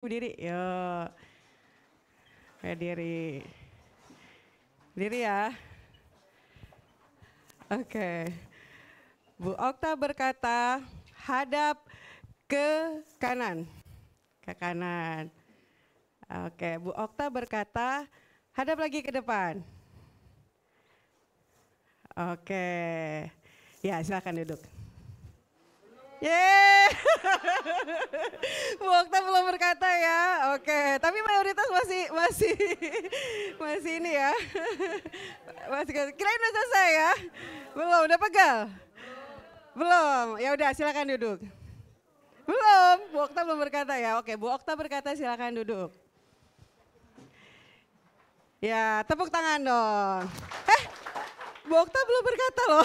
Berdiri, yuk. Berdiri. Berdiri ya. Oke. Bu Okta berkata, hadap ke kanan. Ke kanan. Oke, Bu Okta berkata, hadap lagi ke depan. Oke. Ya, silakan duduk. Yeay. Bu Okta belum berkata ya. Oke, tapi mayoritas masih ini ya. Masih kirain udah selesai ya. Belum, udah pegal. Belum. Ya udah silakan duduk. Belum, Bu Okta belum berkata ya. Oke, Bu Okta berkata silakan duduk. Ya, tepuk tangan dong. Bu Okta belum berkata loh.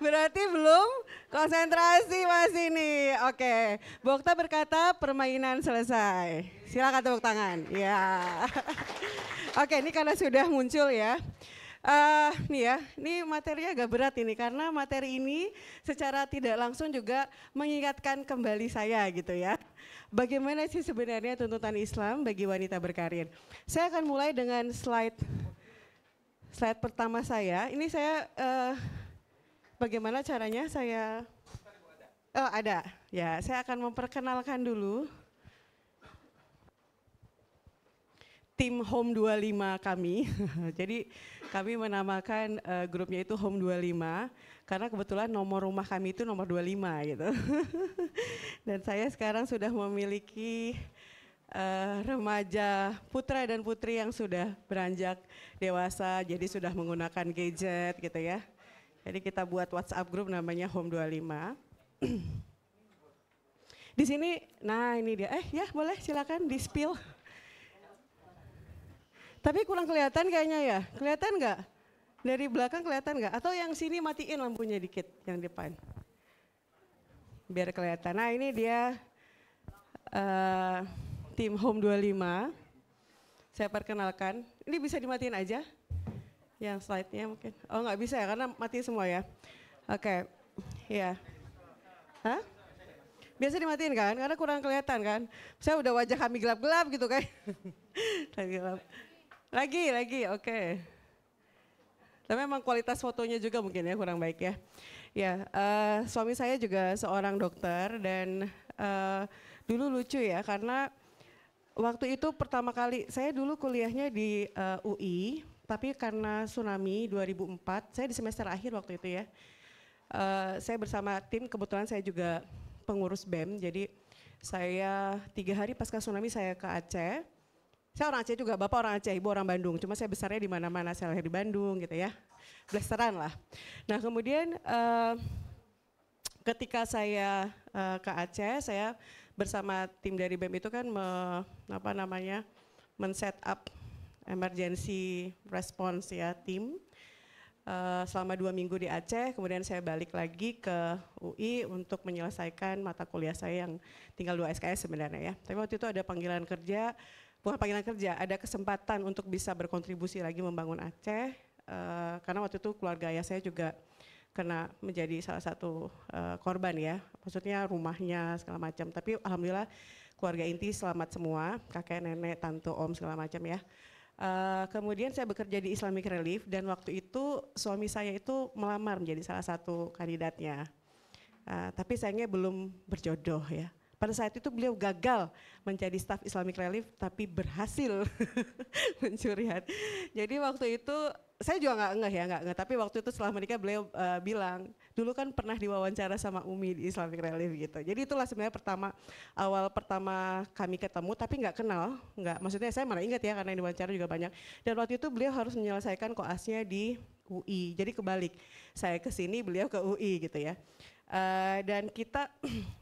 Berarti belum konsentrasi masih nih. Oke, Bu Okta berkata permainan selesai. Silakan tepuk tangan. Ya. Oke, ini karena sudah muncul ya. Nih ya, ini materinya agak berat ini karena materi ini secara tidak langsung juga mengingatkan kembali saya gitu ya. Bagaimana sih sebenarnya tuntutan Islam bagi wanita berkarir? Saya akan mulai dengan slide pertama saya. Ini saya bagaimana caranya saya ada. Ya, saya akan memperkenalkan dulu tim Home 25 kami. Jadi kami menamakan grupnya itu Home 25 karena kebetulan nomor rumah kami itu nomor 25 gitu. Dan saya sekarang sudah memiliki remaja putra dan putri yang sudah beranjak dewasa, jadi sudah menggunakan gadget gitu ya. Jadi kita buat WhatsApp grup namanya Home 25. Di sini, nah ini dia. Ya boleh silakan di spill. Tapi kurang kelihatan kayaknya ya. Kelihatan nggak? Dari belakang kelihatan nggak? Atau yang sini matiin lampunya dikit, yang depan. Biar kelihatan. Nah ini dia tim Home 25. Saya perkenalkan. Ini bisa dimatiin aja? Yang slide-nya mungkin. Oh nggak bisa ya, karena mati semua ya. Oke, ya. Hah? Biasa dimatiin kan, karena kurang kelihatan kan. Saya udah wajah kami gelap-gelap gitu kan. Lagi, oke. Tapi memang kualitas fotonya juga mungkin ya kurang baik ya. Ya, suami saya juga seorang dokter dan dulu lucu ya karena waktu itu pertama kali saya dulu kuliahnya di UI, tapi karena tsunami 2004, saya di semester akhir waktu itu ya. Saya bersama tim, kebetulan saya juga pengurus BEM, jadi saya 3 hari pasca tsunami saya ke Aceh. Saya orang Aceh juga, bapak orang Aceh, ibu orang Bandung. Cuma saya besarnya di mana-mana, saya lahir di Bandung gitu ya. Blasteran lah. Nah kemudian ketika saya ke Aceh, saya bersama tim dari BEM itu kan men-set up emergency response ya tim. Selama 2 minggu di Aceh, kemudian saya balik lagi ke UI untuk menyelesaikan mata kuliah saya yang tinggal 2 SKS sebenarnya ya. Tapi waktu itu ada panggilan kerja, bukan panggilan kerja, ada kesempatan untuk bisa berkontribusi lagi membangun Aceh, karena waktu itu keluarga ayah saya juga kena menjadi salah satu korban ya, maksudnya rumahnya segala macam. Tapi alhamdulillah keluarga inti selamat semua, kakek, nenek, tante, om segala macam ya. Kemudian saya bekerja di Islamic Relief dan waktu itu suami saya itu melamar menjadi salah satu kandidatnya. Tapi sayangnya belum berjodoh ya. Pada saat itu beliau gagal menjadi staf Islamic Relief tapi berhasil mencuri hati. Jadi waktu itu saya juga nggak ngeh, tapi waktu itu setelah menikah beliau bilang, dulu kan pernah diwawancara sama Umi di Islamic Relief gitu. Jadi itulah sebenarnya awal pertama kami ketemu tapi nggak kenal, maksudnya saya malah ingat ya karena yang diwawancara juga banyak. Dan waktu itu beliau harus menyelesaikan koasnya di UI, jadi kebalik, saya ke sini beliau ke UI gitu ya. Dan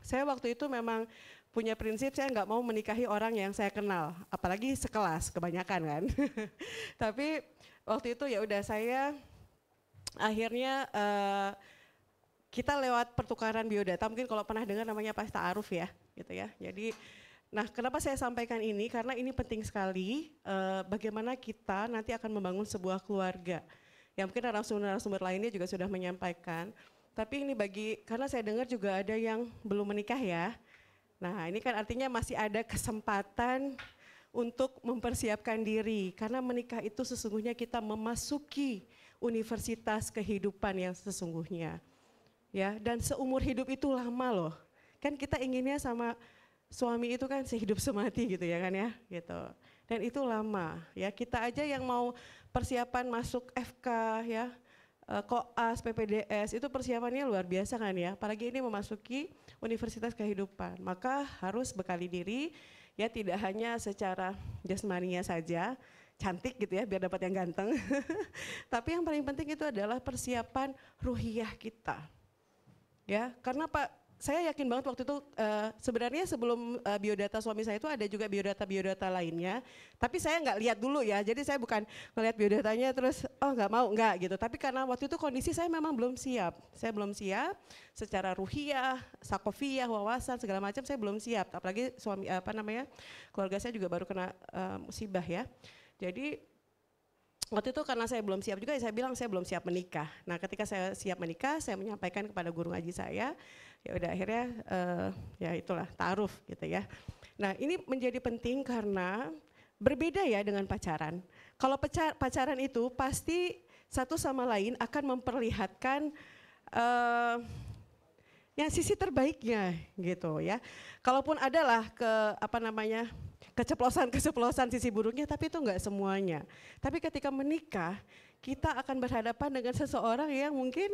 saya waktu itu memang punya prinsip saya nggak mau menikahi orang yang saya kenal, apalagi sekelas kebanyakan kan. Tapi waktu itu ya udah saya akhirnya kita lewat pertukaran biodata, mungkin kalau pernah dengar namanya Pak Ta'aruf ya, gitu ya. Jadi, nah kenapa saya sampaikan ini? Karena ini penting sekali bagaimana kita nanti akan membangun sebuah keluarga. Yang mungkin narasumber lainnya juga sudah menyampaikan. Tapi ini karena saya dengar juga ada yang belum menikah ya. Nah ini kan artinya masih ada kesempatan untuk mempersiapkan diri, karena menikah itu sesungguhnya kita memasuki universitas kehidupan yang sesungguhnya. Ya, dan seumur hidup itu lama loh. Kan kita inginnya sama suami itu kan sehidup semati gitu ya kan ya, gitu. Dan itu lama ya, kita aja yang mau persiapan masuk FK ya, koas, PPDS itu persiapannya luar biasa kan ya, apalagi ini memasuki universitas kehidupan. Maka harus bekali diri ya, tidak hanya secara jasmaninya saja, cantik gitu ya biar dapat yang ganteng. Tapi yang paling penting itu adalah persiapan ruhiyah kita. Ya, karena Pak, saya yakin banget waktu itu sebenarnya sebelum biodata suami saya itu ada juga biodata lainnya, tapi saya nggak lihat dulu ya, jadi saya bukan ngelihat biodatanya terus nggak gitu, tapi karena waktu itu kondisi saya memang belum siap, saya belum siap secara ruhiyah, sakofiyah, wawasan segala macam saya belum siap, apalagi suami keluarga saya juga baru kena musibah ya, jadi waktu itu karena saya belum siap juga, saya bilang saya belum siap menikah. Nah ketika saya siap menikah, saya menyampaikan kepada guru ngaji saya, ya udah akhirnya ya itulah ta'aruf gitu ya. Nah ini menjadi penting karena berbeda ya dengan pacaran. Kalau pacaran itu pasti satu sama lain akan memperlihatkan yang sisi terbaiknya gitu ya. Kalaupun adalah keceplosan sisi buruknya, tapi itu enggak semuanya. Tapi ketika menikah, kita akan berhadapan dengan seseorang yang mungkin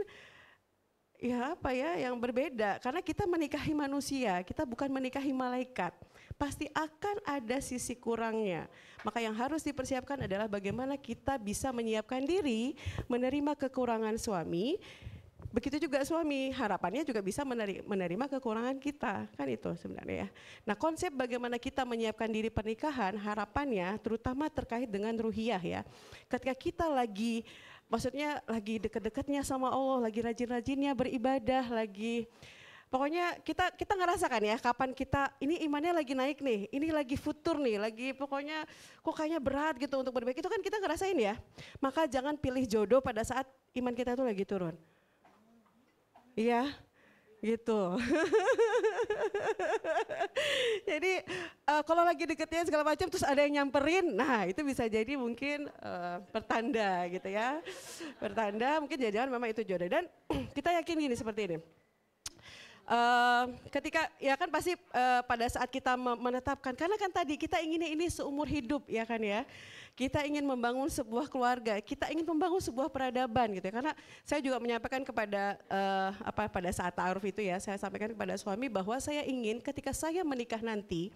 yang berbeda. Karena kita menikahi manusia, kita bukan menikahi malaikat. Pasti akan ada sisi kurangnya. Maka yang harus dipersiapkan adalah bagaimana kita bisa menyiapkan diri menerima kekurangan suami. Begitu juga suami, harapannya juga bisa menerima kekurangan kita, kan itu sebenarnya ya. Nah konsep bagaimana kita menyiapkan diri pernikahan, harapannya terutama terkait dengan ruhiyah ya. Ketika kita lagi deket-deketnya sama Allah, lagi rajin-rajinnya beribadah, pokoknya kita ngerasakan ya kapan kita, ini imannya lagi naik nih, ini lagi futur nih, lagi pokoknya kok kayaknya berat gitu untuk berbaik, itu kan kita ngerasain ya. Maka jangan pilih jodoh pada saat iman kita tuh lagi turun. Iya, gitu. Jadi kalau lagi deketnya segala macam terus ada yang nyamperin, nah itu bisa jadi mungkin pertanda gitu ya. Pertanda mungkin jangan-jangan memang itu jodoh. Dan kita yakin gini seperti ini. Ketika ya kan pasti pada saat kita menetapkan, karena kan tadi kita inginnya ini seumur hidup ya kan ya. Kita ingin membangun sebuah keluarga, kita ingin membangun sebuah peradaban gitu ya. Karena saya juga menyampaikan kepada pada saat ta'aruf itu ya, saya sampaikan kepada suami bahwa saya ingin ketika saya menikah nanti,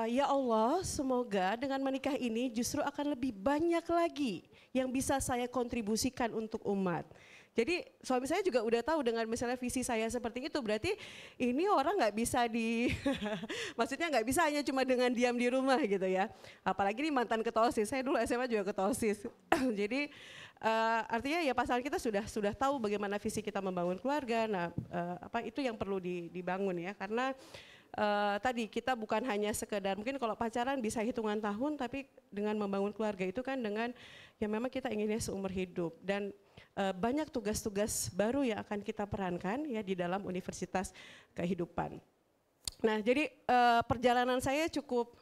ya Allah semoga dengan menikah ini justru akan lebih banyak lagi yang bisa saya kontribusikan untuk umat. Jadi suami saya juga udah tahu dengan misalnya visi saya seperti itu, berarti ini orang nggak bisa maksudnya nggak bisa hanya cuma dengan diam di rumah gitu ya. Apalagi ini mantan ketua OSIS, saya dulu SMA juga ketua OSIS. Jadi artinya ya pasangan kita sudah tahu bagaimana visi kita membangun keluarga. Nah itu yang perlu dibangun ya, karena tadi kita bukan hanya sekedar, mungkin kalau pacaran bisa hitungan tahun, tapi dengan membangun keluarga itu kan dengan ya memang kita inginnya seumur hidup, dan banyak tugas-tugas baru yang akan kita perankan ya di dalam universitas kehidupan. Nah jadi perjalanan saya cukup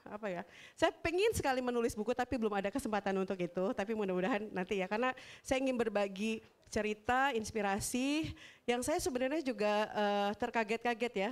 saya pengen sekali menulis buku tapi belum ada kesempatan untuk itu, tapi mudah-mudahan nanti ya, karena saya ingin berbagi cerita, inspirasi yang saya sebenarnya juga terkaget-kaget ya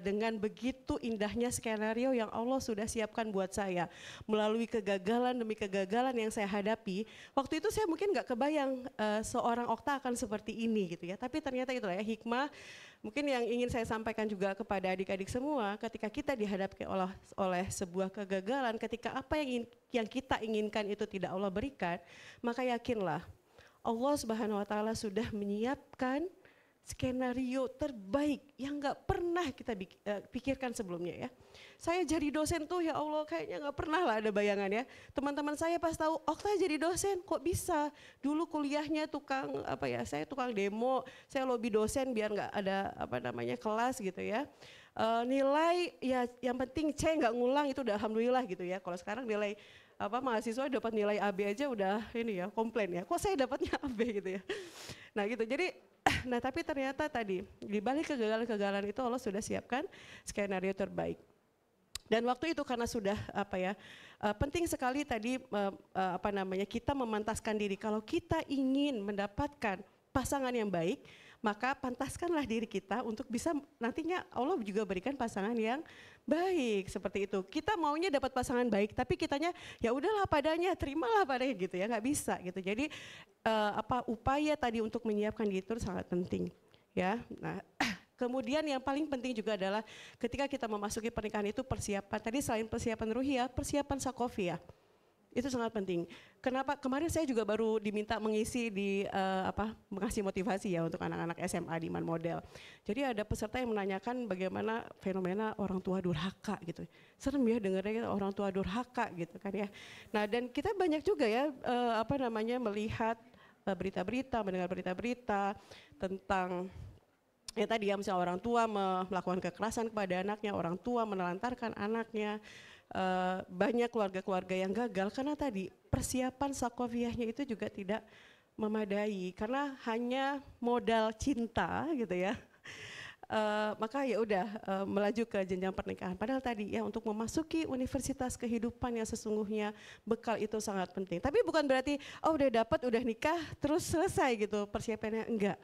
dengan begitu indahnya skenario yang Allah sudah siapkan buat saya melalui kegagalan demi kegagalan yang saya hadapi. Waktu itu saya mungkin nggak kebayang seorang Okta akan seperti ini gitu ya, tapi ternyata itulah ya hikmah. Mungkin yang ingin saya sampaikan juga kepada adik-adik semua, ketika kita dihadapkan oleh sebuah kegagalan, ketika apa yang kita inginkan itu tidak Allah berikan, maka yakinlah Allah Subhanahu wa taala sudah menyiapkan skenario terbaik yang nggak pernah kita pikirkan sebelumnya ya. Saya jadi dosen tuh ya Allah kayaknya nggak pernah lah ada bayangan ya. Teman-teman saya pas tahu Okta jadi dosen kok bisa? Dulu kuliahnya saya tukang demo, saya lobby dosen biar nggak ada kelas gitu ya. Nilai ya yang penting C nggak ngulang itu udah alhamdulillah gitu ya. Kalau sekarang nilai mahasiswa dapat nilai AB aja udah ini ya komplain ya. Kok saya dapatnya AB gitu ya. Nah gitu. Jadi nah tapi ternyata tadi di balik kegagalan-kegagalan itu Allah sudah siapkan skenario terbaik. Dan waktu itu karena sudah penting sekali tadi kita memantaskan diri kalau kita ingin mendapatkan pasangan yang baik, maka pantaskanlah diri kita untuk bisa nantinya Allah juga berikan pasangan yang baik seperti itu. Kita maunya dapat pasangan baik, tapi kitanya ya udahlah padanya, terimalah padanya gitu ya, nggak bisa gitu. Jadi upaya tadi untuk menyiapkan diri itu sangat penting ya. Nah, kemudian yang paling penting juga adalah ketika kita memasuki pernikahan itu persiapan. Tadi selain persiapan ruhiyah, persiapan sakofiyah. Itu sangat penting. Kenapa? Kemarin saya juga baru diminta mengisi di mengasih motivasi ya untuk anak-anak SMA di Man Model. Jadi ada peserta yang menanyakan bagaimana fenomena orang tua durhaka gitu. Serem ya dengarnya orang tua durhaka gitu kan ya. Nah, dan kita banyak juga ya melihat berita-berita, mendengar berita-berita tentang ya tadi ya misalnya orang tua melakukan kekerasan kepada anaknya, orang tua menelantarkan anaknya. Banyak keluarga-keluarga yang gagal karena tadi persiapan sakofiyahnya itu juga tidak memadai karena hanya modal cinta gitu ya. Maka ya udah melaju ke jenjang pernikahan. Padahal tadi ya untuk memasuki universitas kehidupan yang sesungguhnya bekal itu sangat penting. Tapi bukan berarti udah dapat udah nikah terus selesai gitu persiapannya, enggak.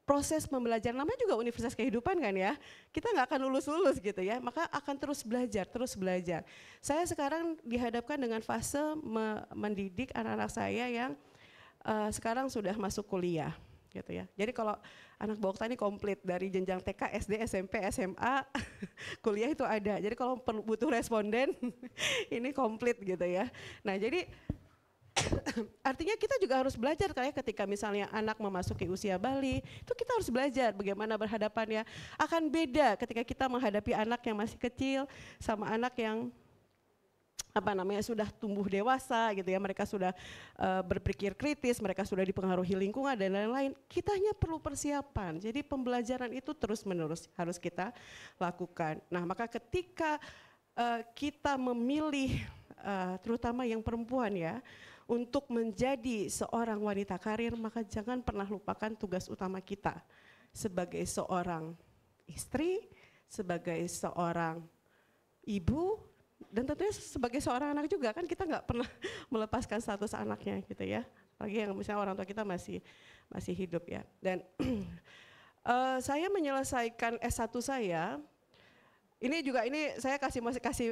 Proses pembelajaran namanya juga universitas kehidupan kan ya, kita nggak akan lulus gitu ya, maka akan terus belajar. Saya sekarang dihadapkan dengan fase mendidik anak-anak saya yang sekarang sudah masuk kuliah gitu ya. Jadi kalau anak Bu Okta ini komplit dari jenjang TK, SD, SMP, SMA, kuliah itu ada. Jadi kalau butuh responden ini komplit gitu ya. Nah jadi artinya kita juga harus belajar kayak ketika misalnya anak memasuki usia balik, itu kita harus belajar bagaimana berhadapannya. Akan beda ketika kita menghadapi anak yang masih kecil sama anak yang sudah tumbuh dewasa gitu ya, mereka sudah berpikir kritis, mereka sudah dipengaruhi lingkungan dan lain-lain. Kitanya perlu persiapan. Jadi pembelajaran itu terus-menerus harus kita lakukan. Nah, maka ketika kita memilih terutama yang perempuan ya, untuk menjadi seorang wanita karir, maka jangan pernah lupakan tugas utama kita sebagai seorang istri, sebagai seorang ibu, dan tentunya sebagai seorang anak juga kan kita nggak pernah melepaskan status anaknya gitu ya. Apalagi yang misalnya orang tua kita masih hidup ya. Dan saya menyelesaikan S1 saya. Ini saya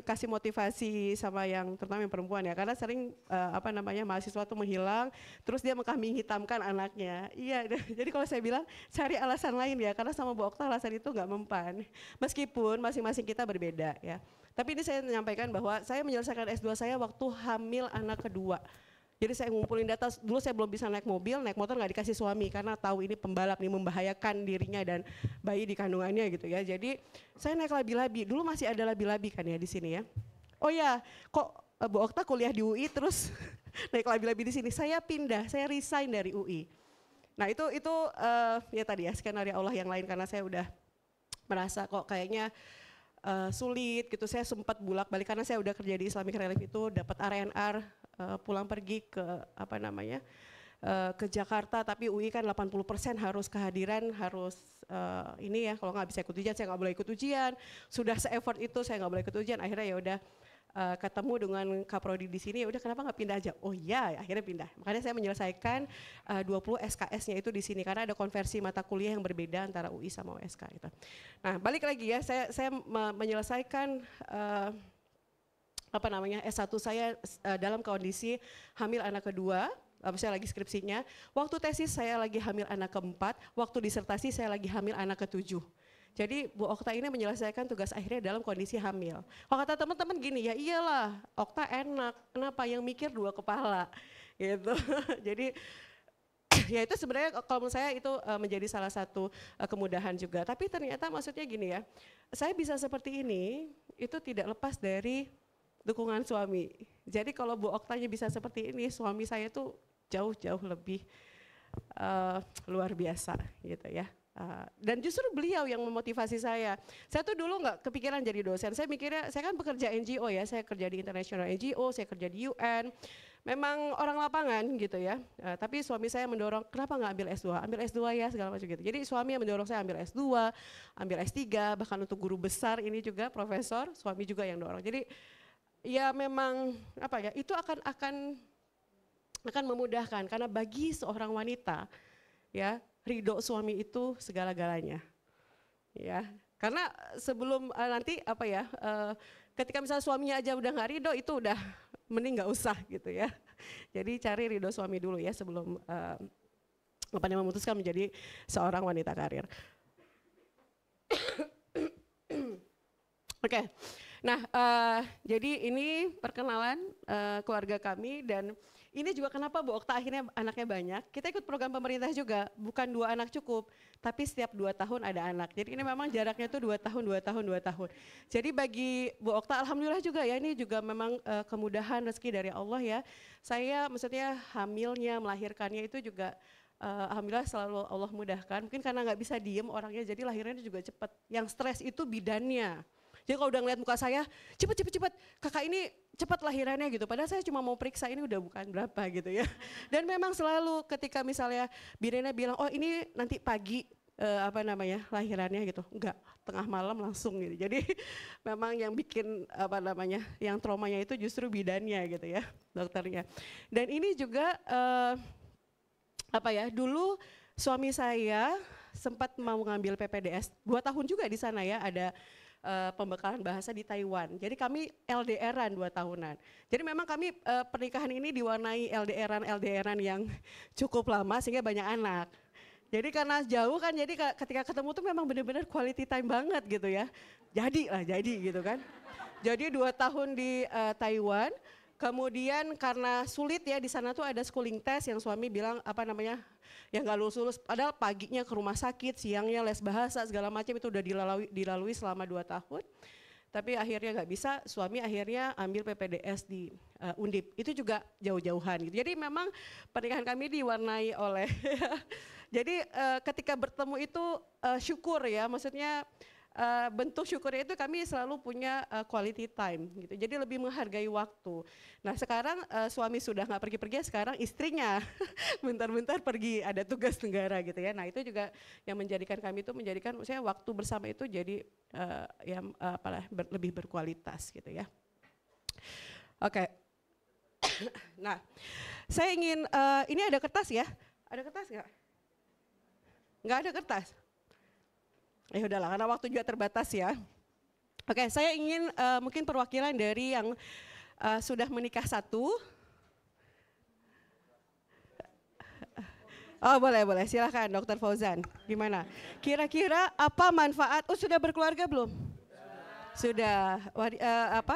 kasih motivasi sama yang terutama yang perempuan ya, karena sering mahasiswa tuh menghilang terus dia mengkambing hitamkan anaknya. Iya, jadi kalau saya bilang cari alasan lain ya, karena sama Bu Okta alasan itu nggak mempan. Meskipun masing-masing kita berbeda ya. Tapi ini saya menyampaikan bahwa saya menyelesaikan S2 saya waktu hamil anak kedua. Jadi saya ngumpulin data, dulu saya belum bisa naik mobil, naik motor nggak dikasih suami karena tahu ini pembalap nih membahayakan dirinya dan bayi di kandungannya gitu ya. Jadi saya naik labi-labi, dulu masih ada labi-labi kan ya di sini ya. Oh ya, kok Bu Okta kuliah di UI terus naik labi-labi di sini. Saya pindah, saya resign dari UI. Nah itu ya tadi ya skenario Allah yang lain karena saya udah merasa kok kayaknya sulit gitu. Saya sempat bulak-balik karena saya udah kerja di Islamic Relief itu dapat RNR. Pulang pergi ke ke Jakarta, tapi UI kan 80% harus kehadiran, harus ini ya, kalau nggak bisa ikut ujian saya nggak boleh ikut ujian, sudah se-effort itu saya nggak boleh ikut ujian, akhirnya ya udah ketemu dengan Kaprodi di sini, ya udah kenapa nggak pindah aja? Oh iya, akhirnya pindah. Makanya saya menyelesaikan 20 SKS-nya itu di sini karena ada konversi mata kuliah yang berbeda antara UI sama USK gitu. Nah balik lagi ya, saya menyelesaikan S1 saya dalam kondisi hamil anak kedua, saya lagi skripsinya, waktu tesis saya lagi hamil anak keempat, waktu disertasi saya lagi hamil anak ketujuh. Jadi Bu Okta ini menyelesaikan tugas akhirnya dalam kondisi hamil. Kalau kata teman-teman gini, ya iyalah Okta enak, kenapa yang mikir dua kepala gitu. Jadi ya itu sebenarnya kalau menurut saya itu menjadi salah satu kemudahan juga. Tapi ternyata maksudnya gini ya, saya bisa seperti ini itu tidak lepas dari dukungan suami. Jadi kalau Bu Oktanya bisa seperti ini, suami saya tuh jauh-jauh lebih luar biasa gitu ya. Dan justru beliau yang memotivasi saya. Saya tuh dulu nggak kepikiran jadi dosen. Saya mikirnya, saya kan bekerja NGO ya, saya kerja di international NGO, saya kerja di UN. Memang orang lapangan gitu ya. Tapi suami saya mendorong, kenapa nggak ambil S2? Ambil S2 ya segala macam gitu. Jadi suami yang mendorong saya ambil S2, ambil S3, bahkan untuk guru besar ini juga profesor, suami juga yang dorong. Jadi ya memang apa ya, itu akan memudahkan karena bagi seorang wanita ya, ridho suami itu segala-galanya, ya. Karena sebelum nanti apa ya, ketika misalnya suaminya aja udah nggak ridho, itu udah mending nggak usah gitu ya. Jadi cari ridho suami dulu ya sebelum memutuskan menjadi seorang wanita karir. Oke. Nah, jadi ini perkenalan keluarga kami dan ini juga kenapa Bu Okta akhirnya anaknya banyak. Kita ikut program pemerintah juga, bukan 2 anak cukup, tapi setiap 2 tahun ada anak. Jadi ini memang jaraknya tuh 2 tahun, 2 tahun, 2 tahun. Jadi bagi Bu Okta alhamdulillah juga ya, ini juga memang kemudahan rezeki dari Allah ya. Saya maksudnya hamilnya, melahirkannya itu juga alhamdulillah selalu Allah mudahkan. Mungkin karena nggak bisa diem orangnya, jadi lahirnya juga cepat. Yang stres itu bidannya. Jadi kalau udah ngeliat muka saya, cepet, kakak ini cepat lahirannya gitu. Padahal saya cuma mau periksa ini udah bukan berapa gitu ya. Dan memang selalu ketika misalnya bidannya bilang, oh ini nanti pagi lahirannya gitu. Enggak, tengah malam langsung gitu. Jadi memang yang bikin yang traumanya itu justru bidannya gitu ya, dokternya. Dan ini juga dulu suami saya sempat mau ngambil PPDS, 2 tahun juga di sana ya, ada pembekalan bahasa di Taiwan. Jadi kami LDR-an 2 tahunan. Jadi memang kami pernikahan ini diwarnai LDR-an yang cukup lama sehingga banyak anak. Jadi karena jauh kan, jadi ketika ketemu tuh memang benar-benar quality time banget gitu ya. Jadi gitu kan. Jadi 2 tahun di Taiwan, kemudian karena sulit ya di sana tuh ada schooling test yang suami bilang yang gak lulus, padahal paginya ke rumah sakit, siangnya les bahasa segala macam itu udah dilalui selama 2 tahun. Tapi akhirnya gak bisa, suami akhirnya ambil PPDS di Undip, itu juga jauh-jauhan gitu. Jadi memang pernikahan kami diwarnai oleh, jadi ketika bertemu itu syukur ya, maksudnya bentuk syukurnya itu kami selalu punya quality time gitu. Jadi lebih menghargai waktu. Nah sekarang suami sudah nggak pergi-pergi, sekarang istrinya bentar-bentar pergi ada tugas negara gitu ya. Nah itu juga yang menjadikan kami itu maksudnya waktu bersama itu jadi lebih berkualitas gitu ya. Oke. Nah saya ingin ini ada kertas ya? Ada kertas nggak? Nggak ada kertas. Ya udahlah, karena waktu juga terbatas ya. Oke, saya ingin mungkin perwakilan dari yang sudah menikah 1. Oh boleh, silahkan Dr. Fauzan. Gimana? Kira-kira apa manfaat, sudah berkeluarga belum? Sudah,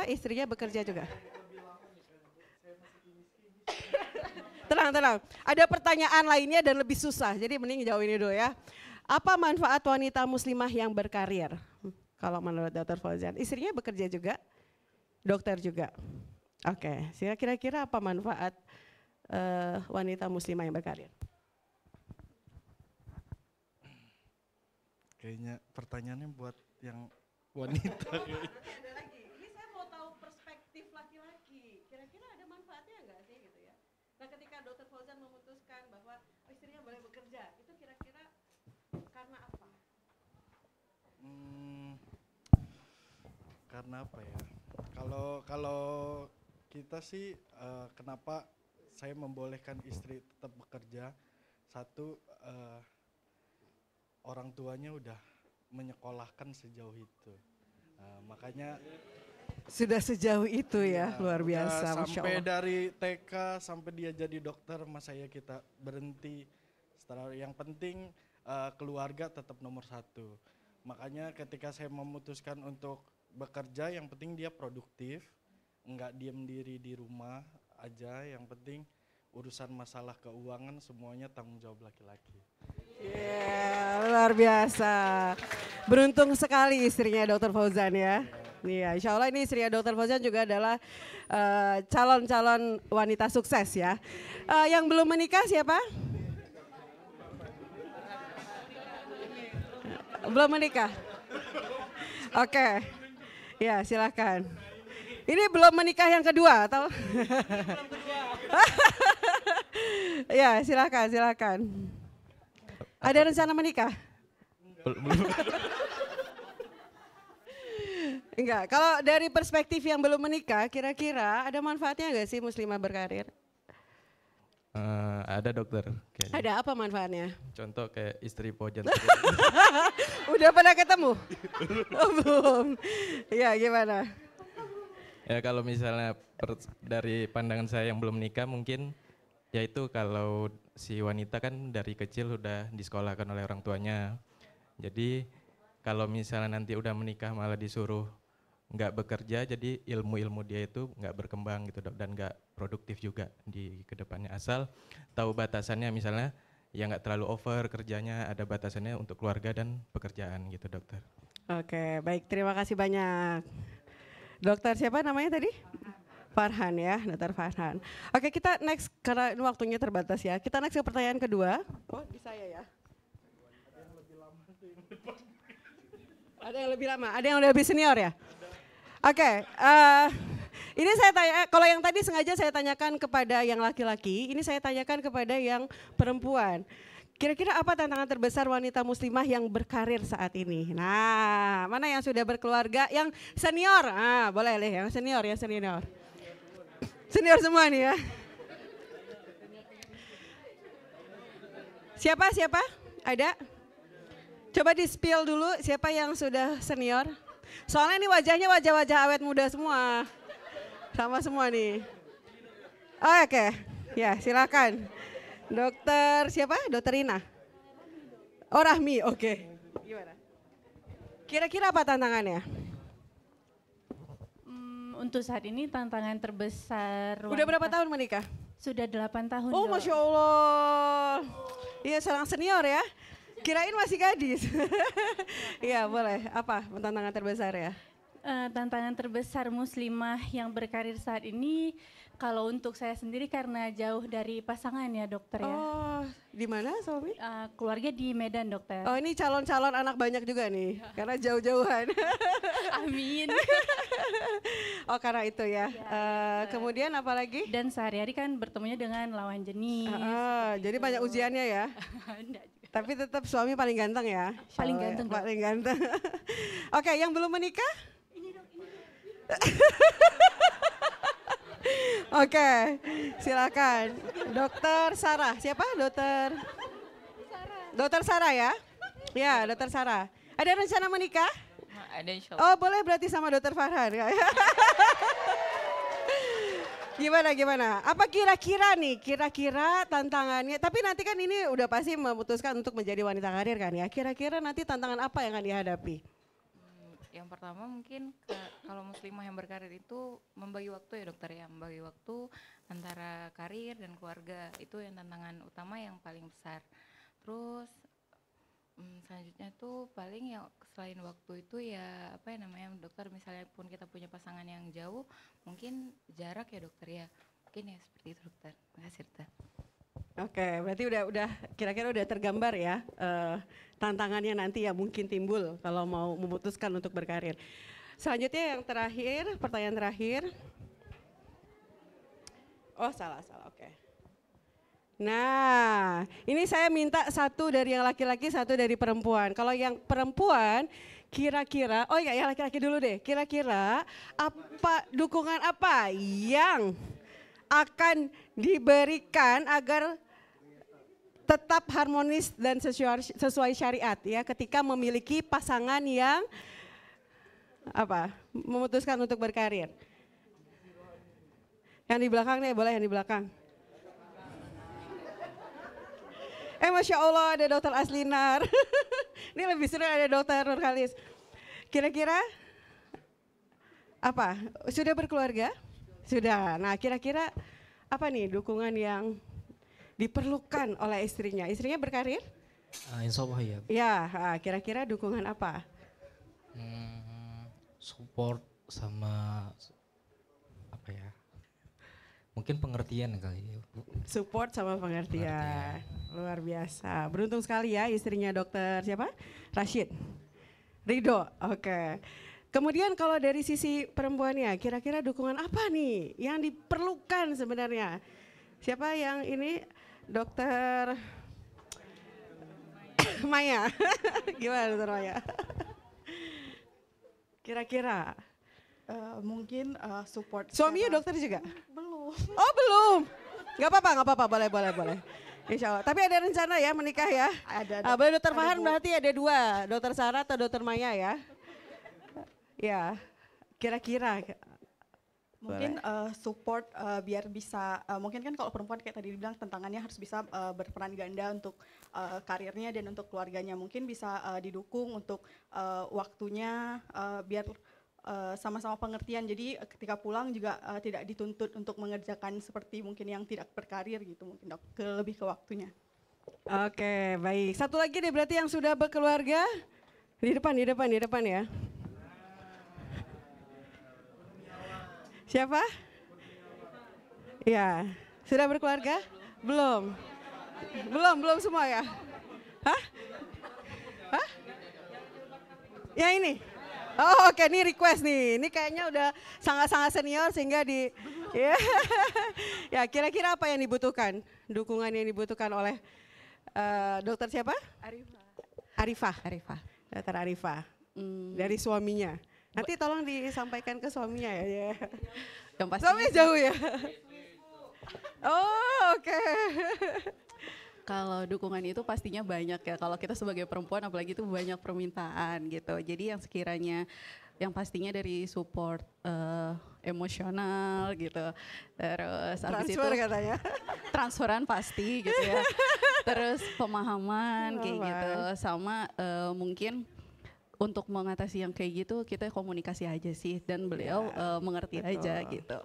istrinya bekerja juga? Tenang, ada pertanyaan lainnya dan lebih susah, jadi mending jauh ini dulu ya. Apa manfaat wanita muslimah yang berkarir? Kalau menurut Dr. Fauzan, istrinya bekerja juga, dokter juga. Oke, kira-kira apa manfaat wanita muslimah yang berkarir? Kayaknya pertanyaannya buat yang wanita. Ada lagi, ini saya mau tahu perspektif laki-laki. Kira-kira ada manfaatnya nggak sih gitu ya? Nah ketika Dr. Fauzan memutuskan bahwa istrinya boleh bekerja, itu kira-kira karena apa? Karena apa ya? Kalau kita sih kenapa saya membolehkan istri tetap bekerja? Satu, orang tuanya udah menyekolahkan sejauh itu, makanya sudah sejauh itu ya, luar biasa. Sampai dari TK sampai dia jadi dokter, mas saya kita berhenti. Setelah yang penting keluarga tetap nomor 1. Makanya ketika saya memutuskan untuk bekerja, yang penting dia produktif, enggak diam diri di rumah aja. Yang penting urusan masalah keuangan semuanya tanggung jawab laki-laki. Luar biasa. Beruntung sekali istrinya Dr. Fauzan ya. Iya, insya Allah ini istrinya Dr. Fauzan juga adalah calon-calon wanita sukses ya. Yang belum menikah siapa? Belum menikah? Oke, ya silakan. Ini belum menikah yang kedua atau? Ya silakan. Ada rencana menikah? Belum. Enggak, kalau dari perspektif yang belum menikah, kira-kira ada manfaatnya nggak sih muslimah berkarir? Ada dokter. Kayaknya. Ada apa manfaatnya? Contoh kayak istri pojan. Udah pernah ketemu? Oh, belum. Ya gimana? Ya kalau misalnya dari pandangan saya yang belum nikah mungkin yaitu kalau si wanita kan dari kecil udah disekolahkan oleh orang tuanya. Jadi kalau misalnya nanti udah menikah malah disuruh nggak bekerja, jadi ilmu-ilmu dia itu nggak berkembang gitu dok, dan nggak produktif juga di kedepannya. Asal tahu batasannya, misalnya ya nggak terlalu over kerjanya, ada batasannya untuk keluarga dan pekerjaan gitu dokter. Oke, baik, terima kasih banyak. Dokter siapa namanya tadi? Farhan ya, Dokter Farhan. Oke, kita next karena ini waktunya terbatas ya. Kita next ke pertanyaan kedua. Oh, di saya ya. Ada yang lebih lama, ada yang lebih senior ya? Oke, ini saya tanya, kalau yang tadi sengaja saya tanyakan kepada yang laki-laki, ini saya tanyakan kepada yang perempuan. Kira-kira apa tantangan terbesar wanita muslimah yang berkarir saat ini? Nah, mana yang sudah berkeluarga, yang senior? Ah, boleh deh, yang senior ya, senior. Senior semua nih ya. Siapa? Ada? Coba di-spill dulu siapa yang sudah senior. Soalnya ini wajahnya wajah-wajah awet muda semua. Sama semua nih. Oh, oke, ya silakan. Dokter siapa? Dokter Ina. Oh Rahmi, oke. Gimana? Kira-kira apa tantangannya? Untuk saat ini tantangan terbesar. Udah berapa tahun menikah? Sudah 8 tahun. Oh Dok. Masya Allah. Iya seorang senior ya. Kirain masih gadis. Iya boleh. Apa tantangan terbesar ya? Tantangan terbesar muslimah yang berkarir saat ini, kalau untuk saya sendiri karena jauh dari pasangan ya dokter ya. Oh di mana suami? Keluarga di Medan dokter. Oh ini calon-calon anak banyak juga nih. Karena jauh-jauhan. Amin. Oh karena itu ya. Kemudian apa lagi? Dan sehari-hari kan bertemunya dengan lawan jenis. Jadi banyak ujiannya ya. Enggak juga. Tapi tetap suami paling ganteng ya. Paling ganteng. Paling ganteng. Oke, yang belum menikah? Oke, silakan. Dokter Sarah, siapa? Dokter Sarah ya? Ya, Dokter Sarah. Ada rencana menikah? Ada insya Allah. Oh, boleh berarti sama Dokter Farhan. Gimana? Apa kira-kira tantangannya? Tapi nanti kan ini udah pasti memutuskan untuk menjadi wanita karir kan ya. Kira-kira nanti tantangan apa yang akan dihadapi? Yang pertama mungkin kalau muslimah yang berkarir itu membagi waktu ya dokter ya, membagi waktu antara karir dan keluarga, itu yang tantangan utama yang paling besar. Terus selanjutnya tuh paling yang selain waktu itu ya apa ya namanya dokter, misalnya pun kita punya pasangan yang jauh, mungkin jarak ya dokter ya, mungkin ya seperti itu dokter. Terima kasih dokter. Oke, berarti udah kira-kira udah tergambar ya tantangannya nanti yang mungkin timbul kalau mau memutuskan untuk berkarir. Selanjutnya yang terakhir, pertanyaan terakhir. Oh salah, oke. Nah, ini saya minta satu dari yang laki-laki, satu dari perempuan. Kalau yang perempuan kira-kira, oh ya yang laki-laki dulu deh. Kira-kira dukungan apa yang akan diberikan agar tetap harmonis dan sesuai syariat ya ketika memiliki pasangan yang memutuskan untuk berkarir. Yang di belakang nih, boleh yang di belakang. Masya Allah ada Dokter Aslinar. Ini lebih seru ada Dokter Nurkhalis. Kira-kira apa? Sudah berkeluarga? Sudah. Nah kira-kira apa nih dukungan yang diperlukan oleh istrinya? Istrinya berkarir? Insya Allah ya. Ya, kira-kira dukungan apa? Support sama apa ya? Mungkin pengertian kali ya, Bu. Support sama pengertian. Luar biasa. Beruntung sekali ya istrinya dokter siapa? Rashid. Ridho. Oke. Kemudian kalau dari sisi perempuannya, kira-kira dukungan apa nih yang diperlukan sebenarnya? Siapa yang ini? Dokter Maya. Gimana Dokter Maya? Kira-kira. Mungkin support. Suaminya dokter juga? Belum. Oh belum. Gak apa-apa, boleh. Insya Allah. Tapi ada rencana ya menikah ya? Ada. Boleh Dokter Farhan berarti ada 2, Dokter Sarah atau Dokter Maya ya? Ya, kira-kira. Mungkin support biar bisa, mungkin kan kalau perempuan kayak tadi dibilang tantangannya harus bisa berperan ganda untuk karirnya dan untuk keluarganya. Mungkin bisa didukung untuk waktunya biar sama-sama pengertian. Jadi ketika pulang juga tidak dituntut untuk mengerjakan seperti mungkin yang tidak berkarir gitu mungkin dok, lebih ke waktunya. Oke, baik. Satu lagi deh berarti yang sudah berkeluarga. Di depan ya. Siapa? Ya, sudah berkeluarga? Belum semua ya? Hah? Ya ini? Oh oke, ini request nih, ini kayaknya udah sangat-sangat senior sehingga ya kira-kira apa yang dibutuhkan? Dukungan yang dibutuhkan oleh dokter siapa? Arifah. Dokter Arifah, dari suaminya. Nanti tolong disampaikan ke suaminya ya. Yang pasti suaminya jauh ya? Oh oke. Kalau dukungan itu pastinya banyak ya. Kalau kita sebagai perempuan apalagi itu banyak permintaan gitu. Jadi yang sekiranya yang pastinya dari support emosional gitu. Terus habis itu Katanya. transferan pasti gitu ya. Terus pemahaman kayak gitu. Sama mungkin untuk mengatasi yang kayak gitu kita komunikasi aja sih dan beliau mengerti aja gitu.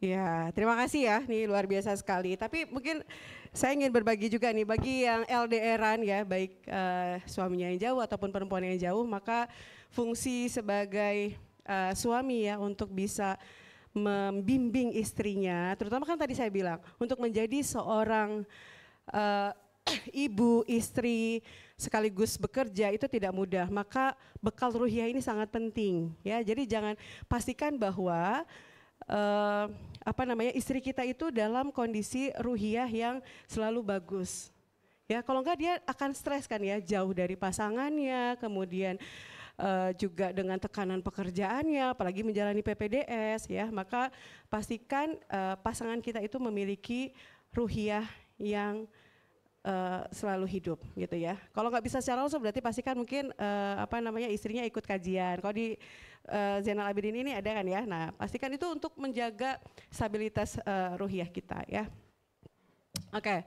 Ya, terima kasih ya, nih luar biasa sekali. Tapi mungkin saya ingin berbagi juga nih bagi yang LDRan ya, baik suaminya yang jauh ataupun perempuan yang jauh, maka fungsi sebagai suami ya untuk bisa membimbing istrinya, terutama kan tadi saya bilang untuk menjadi seorang ibu, istri sekaligus bekerja itu tidak mudah. Maka bekal ruhiyah ini sangat penting ya. Jadi jangan pastikan bahwa istri kita itu dalam kondisi ruhiyah yang selalu bagus. Ya, kalau enggak dia akan stres kan ya, jauh dari pasangannya, kemudian juga dengan tekanan pekerjaannya, apalagi menjalani PPDS ya. Maka pastikan pasangan kita itu memiliki ruhiyah yang selalu hidup gitu ya. Kalau nggak bisa secara langsung berarti pastikan mungkin istrinya ikut kajian. Kalau di Zainal Abidin ini ada kan ya. Nah, pastikan itu untuk menjaga stabilitas ruhiyah kita ya. Oke.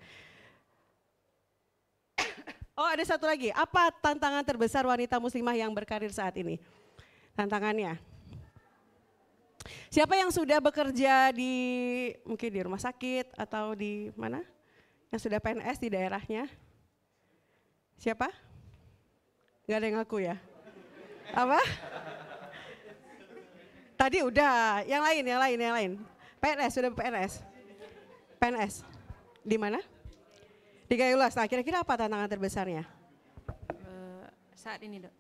Oh, ada satu lagi. Apa tantangan terbesar wanita muslimah yang berkarir saat ini? Tantangannya. Siapa yang sudah bekerja mungkin di rumah sakit atau di mana? Yang sudah PNS di daerahnya? Siapa? Gak ada yang ngaku ya? Apa? Tadi udah, yang lain. PNS, sudah PNS. Di mana? Di Gayulas. Nah, kira-kira apa tantangan terbesarnya? Saat ini dok,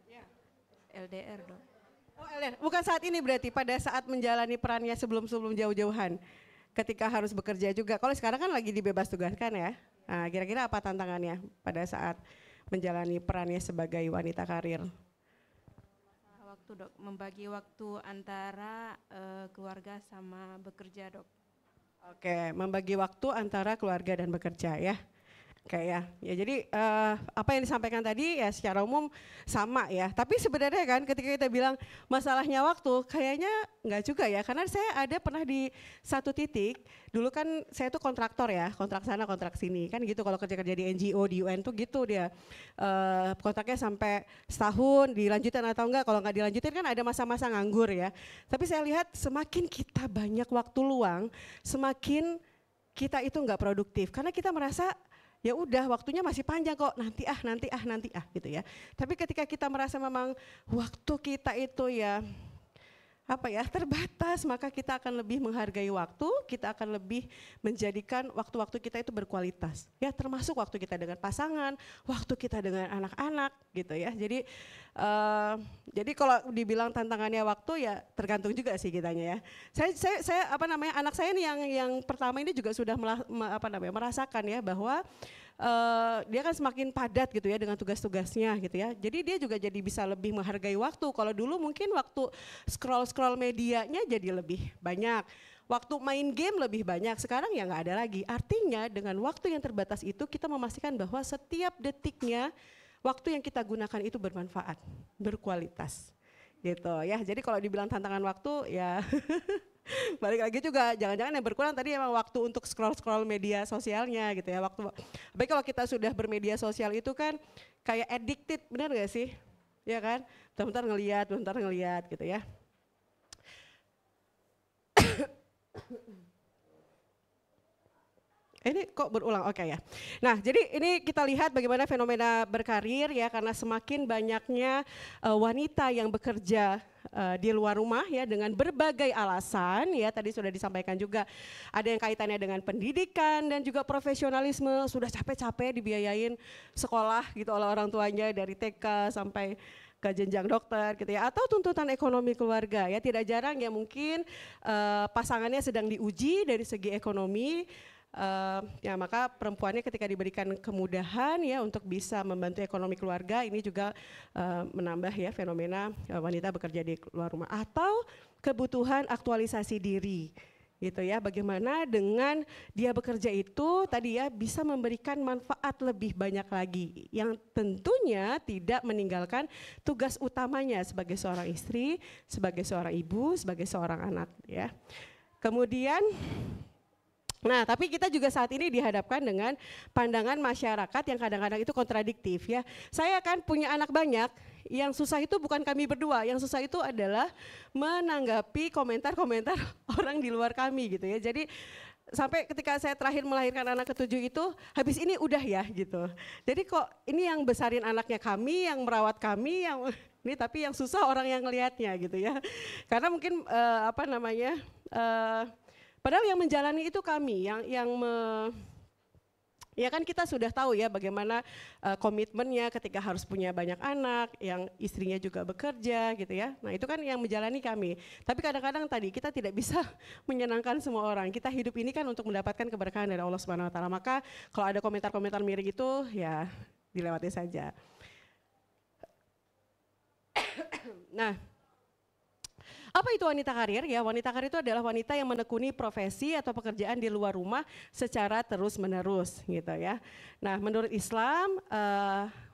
LDR dok. Oh LDR, bukan saat ini berarti, pada saat menjalani perannya sebelum jauh-jauhan. Ketika harus bekerja juga. Kalau sekarang kan lagi dibebas tugaskan ya. Nah, kira-kira apa tantangannya pada saat menjalani perannya sebagai wanita karir? Waktu dok, membagi waktu antara keluarga sama bekerja dok. Oke, membagi waktu antara keluarga dan bekerja ya. Oke ya jadi apa yang disampaikan tadi ya secara umum sama ya. Tapi sebenarnya kan ketika kita bilang masalahnya waktu, kayaknya enggak juga ya. Karena saya ada pernah di satu titik, dulu kan saya tuh kontraktor ya, kontrak sana kontrak sini. Kan gitu kalau kerja-kerja di NGO, di UN tuh gitu dia. Kontraknya sampai setahun, dilanjutin atau enggak. Kalau enggak dilanjutin kan ada masa-masa nganggur ya. Tapi saya lihat semakin kita banyak waktu luang, semakin kita itu enggak produktif. Karena kita merasa ya udah waktunya masih panjang kok, nanti gitu ya. Tapi ketika kita merasa memang waktu kita itu ya terbatas, maka kita akan lebih menghargai waktu, kita akan lebih menjadikan waktu-waktu kita itu berkualitas. Ya, termasuk waktu kita dengan pasangan, waktu kita dengan anak-anak gitu ya. Jadi kalau dibilang tantangannya waktu ya tergantung juga sih kitanya ya. Saya anak saya nih yang pertama ini juga sudah merasakan ya bahwa dia kan semakin padat gitu ya dengan tugas-tugasnya gitu ya. Jadi dia juga jadi bisa lebih menghargai waktu. Kalau dulu mungkin waktu scroll medianya jadi lebih banyak. Waktu main game lebih banyak, sekarang ya nggak ada lagi. Artinya dengan waktu yang terbatas itu kita memastikan bahwa setiap detiknya waktu yang kita gunakan itu bermanfaat, berkualitas gitu ya. Jadi kalau dibilang tantangan waktu ya balik lagi juga jangan-jangan yang berkurang tadi emang waktu untuk scroll media sosialnya gitu ya. Baik kalau kita sudah bermedia sosial itu kan kayak addicted, benar gak sih? Ya kan? Bentar ngeliat gitu ya. Ini kok berulang, oke ya. Nah jadi ini kita lihat bagaimana fenomena berkarir ya, karena semakin banyaknya wanita yang bekerja di luar rumah ya dengan berbagai alasan ya, tadi sudah disampaikan juga ada yang kaitannya dengan pendidikan dan juga profesionalisme, sudah capek-capek dibiayain sekolah gitu oleh orang tuanya dari TK sampai ke jenjang dokter gitu ya, atau tuntutan ekonomi keluarga ya, tidak jarang ya mungkin pasangannya sedang diuji dari segi ekonomi. Ya maka perempuannya ketika diberikan kemudahan ya untuk bisa membantu ekonomi keluarga, ini juga menambah ya fenomena wanita bekerja di luar rumah, atau kebutuhan aktualisasi diri gitu ya, bagaimana dengan dia bekerja itu tadi ya bisa memberikan manfaat lebih banyak lagi yang tentunya tidak meninggalkan tugas utamanya sebagai seorang istri, sebagai seorang ibu, sebagai seorang anak ya. Kemudian nah, tapi kita juga saat ini dihadapkan dengan pandangan masyarakat yang kadang-kadang itu kontradiktif ya. Saya kan punya anak banyak, yang susah itu bukan kami berdua, yang susah itu adalah menanggapi komentar-komentar orang di luar kami gitu ya. Jadi sampai ketika saya terakhir melahirkan anak ketujuh itu, habis ini udah ya gitu. Jadi kok ini yang besarin anaknya kami, yang merawat kami, yang ini tapi yang susah orang yang ngelihatnya gitu ya. Karena mungkin padahal yang menjalani itu kami, ya kan kita sudah tahu ya bagaimana komitmennya ketika harus punya banyak anak, yang istrinya juga bekerja gitu ya. Nah itu kan yang menjalani kami. Tapi kadang-kadang tadi kita tidak bisa menyenangkan semua orang. Kita hidup ini kan untuk mendapatkan keberkahan dari Allah Subhanahu Wa Taala. Maka kalau ada komentar-komentar miring itu ya dilewati saja. Nah, apa itu wanita karir? Ya, wanita karir itu adalah wanita yang menekuni profesi atau pekerjaan di luar rumah secara terus-menerus gitu ya. Nah, menurut Islam,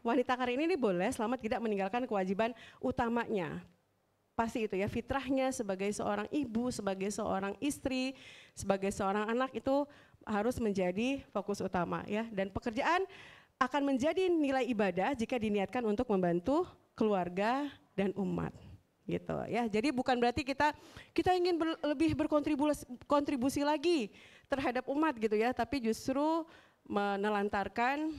wanita karir ini boleh selama tidak meninggalkan kewajiban utamanya. Pasti itu ya, fitrahnya sebagai seorang ibu, sebagai seorang istri, sebagai seorang anak itu harus menjadi fokus utama ya. Dan pekerjaan akan menjadi nilai ibadah jika diniatkan untuk membantu keluarga dan umat. Gitu ya. Jadi bukan berarti kita ingin lebih berkontribusi lagi terhadap umat gitu ya, tapi justru menelantarkan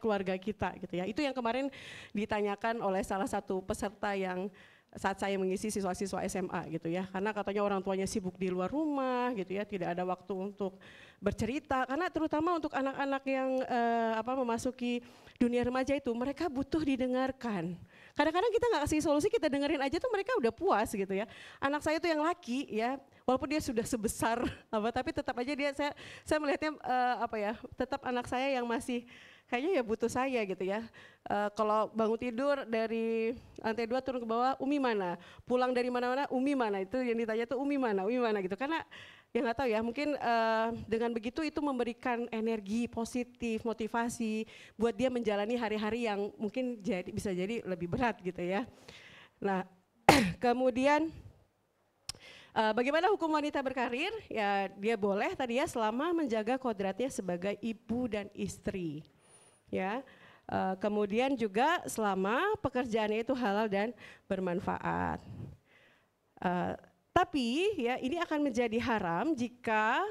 keluarga kita gitu ya. Itu yang kemarin ditanyakan oleh salah satu peserta yang saat saya mengisi siswa-siswa SMA gitu ya, karena katanya orang tuanya sibuk di luar rumah gitu ya, tidak ada waktu untuk bercerita, karena terutama untuk anak-anak yang memasuki dunia remaja itu mereka butuh didengarkan. Kadang-kadang kita nggak kasih solusi, kita dengerin aja tuh mereka udah puas gitu ya. Anak saya tuh yang laki ya, walaupun dia sudah sebesar tapi tetap aja saya melihatnya tetap anak saya yang masih kayaknya ya butuh saya gitu ya. Kalau bangun tidur dari lantai 2 turun ke bawah, Umi mana? Pulang dari mana-mana, Umi mana? Itu yang ditanya tuh Umi mana gitu. Karena ya nggak tahu ya, mungkin dengan begitu itu memberikan energi positif, motivasi buat dia menjalani hari-hari yang mungkin bisa jadi lebih berat gitu ya. Nah, kemudian bagaimana hukum wanita berkarir? Ya dia boleh tadi ya selama menjaga kodratnya sebagai ibu dan istri. Ya, kemudian juga selama pekerjaannya itu halal dan bermanfaat. Tapi ya ini akan menjadi haram jika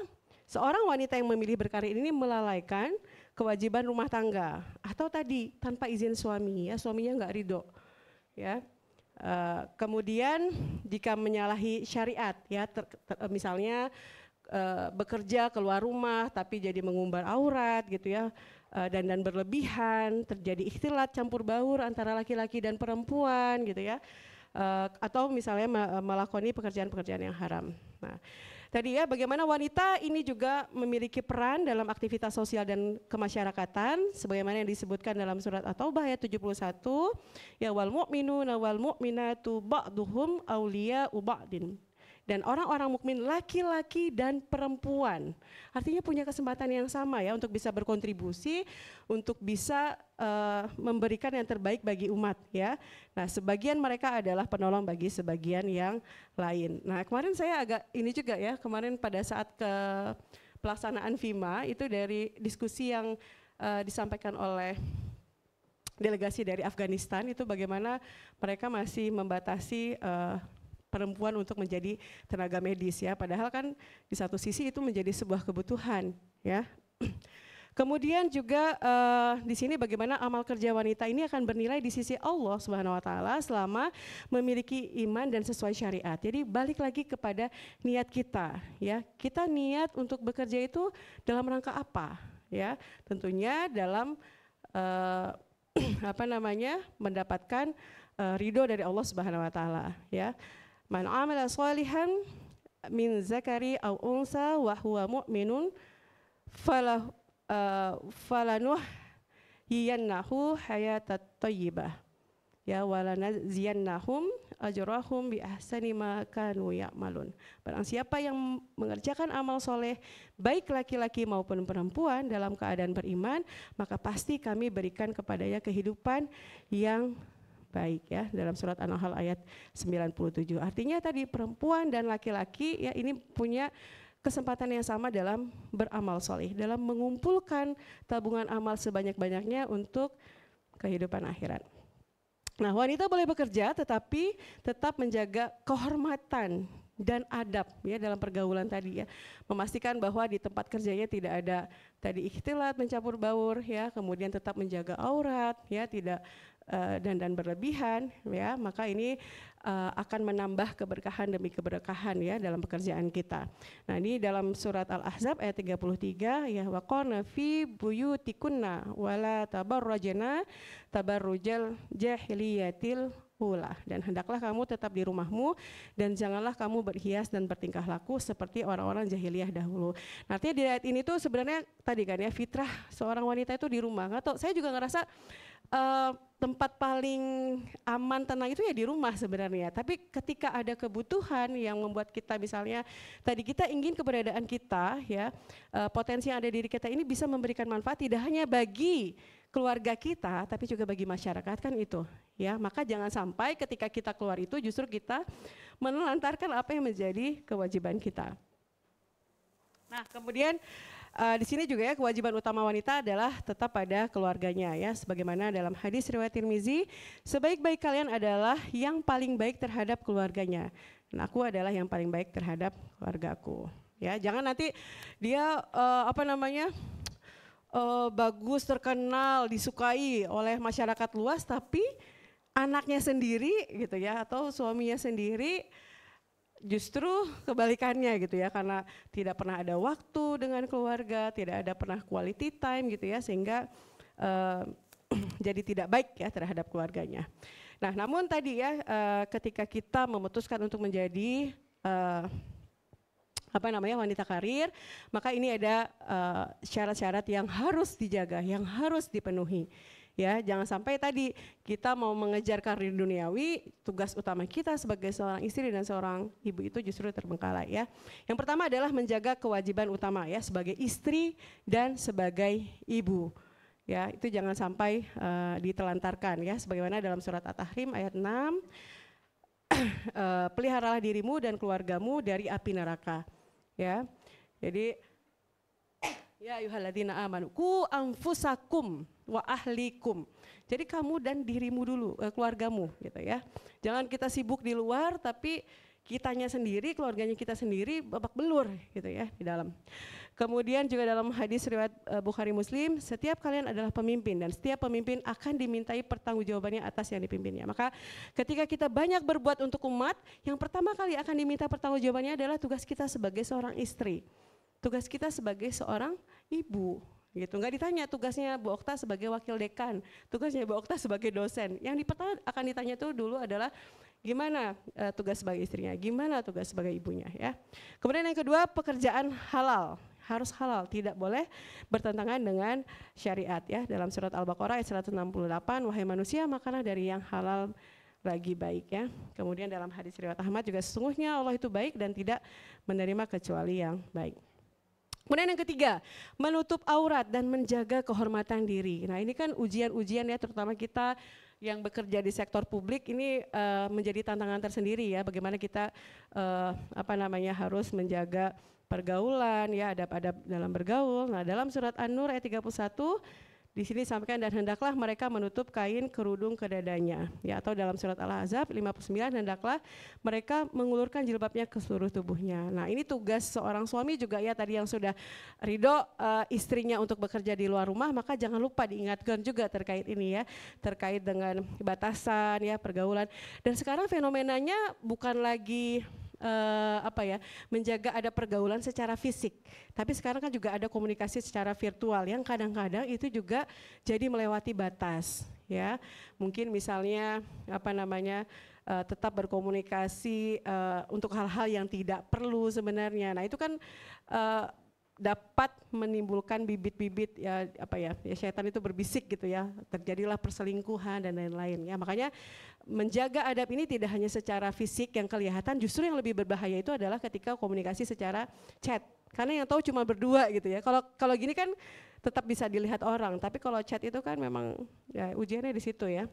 seorang wanita yang memilih berkarir ini melalaikan kewajiban rumah tangga atau tadi tanpa izin suami ya, suaminya nggak ridho ya. Kemudian jika menyalahi syariat, ya misalnya bekerja keluar rumah tapi jadi mengumbar aurat gitu ya, dan berlebihan, terjadi ikhtilat campur baur antara laki-laki dan perempuan gitu ya, atau misalnya melakoni pekerjaan-pekerjaan yang haram. Nah, tadi ya bagaimana wanita ini juga memiliki peran dalam aktivitas sosial dan kemasyarakatan sebagaimana yang disebutkan dalam surat At-Taubah ayat 71, ya wal mu'minuna wal mu'minatu ba'duhum awliya'u ba'din. Dan orang-orang mukmin laki-laki dan perempuan artinya punya kesempatan yang sama ya untuk bisa berkontribusi, untuk bisa memberikan yang terbaik bagi umat ya. Nah, sebagian mereka adalah penolong bagi sebagian yang lain. Nah, kemarin saya agak ini juga ya, kemarin pada saat ke pelaksanaan FIMA itu dari diskusi yang disampaikan oleh delegasi dari Afghanistan itu bagaimana mereka masih membatasi perempuan untuk menjadi tenaga medis ya, padahal kan di satu sisi itu menjadi sebuah kebutuhan ya. Kemudian juga di sini bagaimana amal kerja wanita ini akan bernilai di sisi Allah Subhanahu wa taala selama memiliki iman dan sesuai syariat. Jadi balik lagi kepada niat kita ya. Kita niat untuk bekerja itu dalam rangka apa ya? Tentunya dalam mendapatkan ridho dari Allah Subhanahu wa taala ya. Man amila shalihan min zakari aw unsa wa huwa mu'minun falanuhyiyannahu hayatat thayyibah ya walanaziyannahum ajrahum bi ahsani ma kanu ya'malun. Barang siapa yang mengerjakan amal soleh baik laki-laki maupun perempuan dalam keadaan beriman, maka pasti kami berikan kepadanya kehidupan yang baik ya, dalam surat An-Nahl ayat 97. Artinya tadi perempuan dan laki-laki ya ini punya kesempatan yang sama dalam beramal soleh, dalam mengumpulkan tabungan amal sebanyak-banyaknya untuk kehidupan akhirat. Nah, wanita boleh bekerja tetapi tetap menjaga kehormatan dan adab ya dalam pergaulan tadi ya, memastikan bahwa di tempat kerjanya tidak ada tadi ikhtilat, mencampur baur ya, kemudian tetap menjaga aurat ya, tidak dan berlebihan ya, maka ini akan menambah keberkahan demi keberkahan ya dalam pekerjaan kita. Nah, ini dalam surat Al-Ahzab ayat 33 ya, waqarna fi buyutikunna wala tabarrajna tabarrujal jahiliyatil ula, dan hendaklah kamu tetap di rumahmu dan janganlah kamu berhias dan bertingkah laku seperti orang-orang jahiliyah dahulu. Nah, artinya di ayat ini tuh sebenarnya tadi kan ya, fitrah seorang wanita itu di rumah. Atau saya juga ngerasa tempat paling aman, tenang itu ya di rumah sebenarnya. Tapi ketika ada kebutuhan yang membuat kita misalnya tadi kita ingin keberadaan kita ya, potensi yang ada di diri kita ini bisa memberikan manfaat tidak hanya bagi keluarga kita tapi juga bagi masyarakat kan itu ya. Maka jangan sampai ketika kita keluar itu justru kita menelantarkan apa yang menjadi kewajiban kita. Nah, kemudian di sini juga ya kewajiban utama wanita adalah tetap pada keluarganya ya, sebagaimana dalam hadis riwayat Tirmizi, sebaik-baik kalian adalah yang paling baik terhadap keluarganya, dan aku adalah yang paling baik terhadap keluargaku. Ya, jangan nanti dia bagus, terkenal, disukai oleh masyarakat luas, tapi anaknya sendiri gitu ya, atau suaminya sendiri justru kebalikannya gitu ya, karena tidak pernah ada waktu dengan keluarga, tidak ada pernah quality time gitu ya, sehingga jadi tidak baik ya terhadap keluarganya. Nah, namun tadi ya ketika kita memutuskan untuk menjadi wanita karir, maka ini ada syarat-syarat yang harus dijaga, yang harus dipenuhi. Ya, jangan sampai tadi kita mau mengejar karir duniawi, tugas utama kita sebagai seorang istri dan seorang ibu itu justru terbengkalai ya. Yang pertama adalah menjaga kewajiban utama ya sebagai istri dan sebagai ibu. Ya, itu jangan sampai ditelantarkan ya, sebagaimana dalam surat At-Tahrim ayat 6, peliharalah dirimu dan keluargamu dari api neraka. Ya. Jadi ya ayyuhalladzina amanu qu anfusakum wa ahlikum. Jadi kamu dan dirimu dulu, keluargamu gitu ya. Jangan kita sibuk di luar tapi kitanya sendiri, keluarganya kita sendiri babak belur gitu ya di dalam. Kemudian juga dalam hadis riwayat Bukhari Muslim, setiap kalian adalah pemimpin dan setiap pemimpin akan dimintai pertanggungjawabannya atas yang dipimpinnya. Maka ketika kita banyak berbuat untuk umat, yang pertama kali akan diminta pertanggungjawabannya adalah tugas kita sebagai seorang istri, tugas kita sebagai seorang ibu. Gitu, nggak ditanya tugasnya Bu Okta sebagai wakil dekan, tugasnya Bu Okta sebagai dosen. Yang akan ditanya itu dulu adalah gimana tugas sebagai istrinya, gimana tugas sebagai ibunya ya. Kemudian yang kedua, pekerjaan halal, harus halal, tidak boleh bertentangan dengan syariat ya. Dalam surat Al-Baqarah ayat 168, wahai manusia makanlah dari yang halal lagi baik ya. Kemudian dalam hadis riwayat Ahmad juga sesungguhnya Allah itu baik dan tidak menerima kecuali yang baik. Kemudian yang ketiga, menutup aurat dan menjaga kehormatan diri. Nah ini kan ujian-ujian ya, terutama kita yang bekerja di sektor publik ini menjadi tantangan tersendiri ya. Bagaimana kita harus menjaga pergaulan ya, adab-adab dalam bergaul. Nah dalam surat An-Nur ayat 31, di sini disampaikan dan hendaklah mereka menutup kain kerudung ke dadanya ya, atau dalam surat Al-Ahzab 59 hendaklah mereka mengulurkan jilbabnya ke seluruh tubuhnya. Nah ini tugas seorang suami juga ya, tadi yang sudah ridho istrinya untuk bekerja di luar rumah, maka jangan lupa diingatkan juga terkait ini ya, terkait dengan batasan ya, pergaulan. Dan sekarang fenomenanya bukan lagi menjaga ada pergaulan secara fisik, tapi sekarang kan juga ada komunikasi secara virtual yang kadang-kadang itu juga jadi melewati batas ya. Mungkin misalnya tetap berkomunikasi untuk hal-hal yang tidak perlu sebenarnya. Nah itu kan dapat menimbulkan bibit-bibit ya setan itu berbisik gitu ya, terjadilah perselingkuhan dan lain-lain ya. Makanya menjaga adab ini tidak hanya secara fisik yang kelihatan, justru yang lebih berbahaya itu adalah ketika komunikasi secara chat, karena yang tahu cuma berdua gitu ya. Kalau gini kan tetap bisa dilihat orang, tapi kalau chat itu kan memang ya ujiannya di situ ya.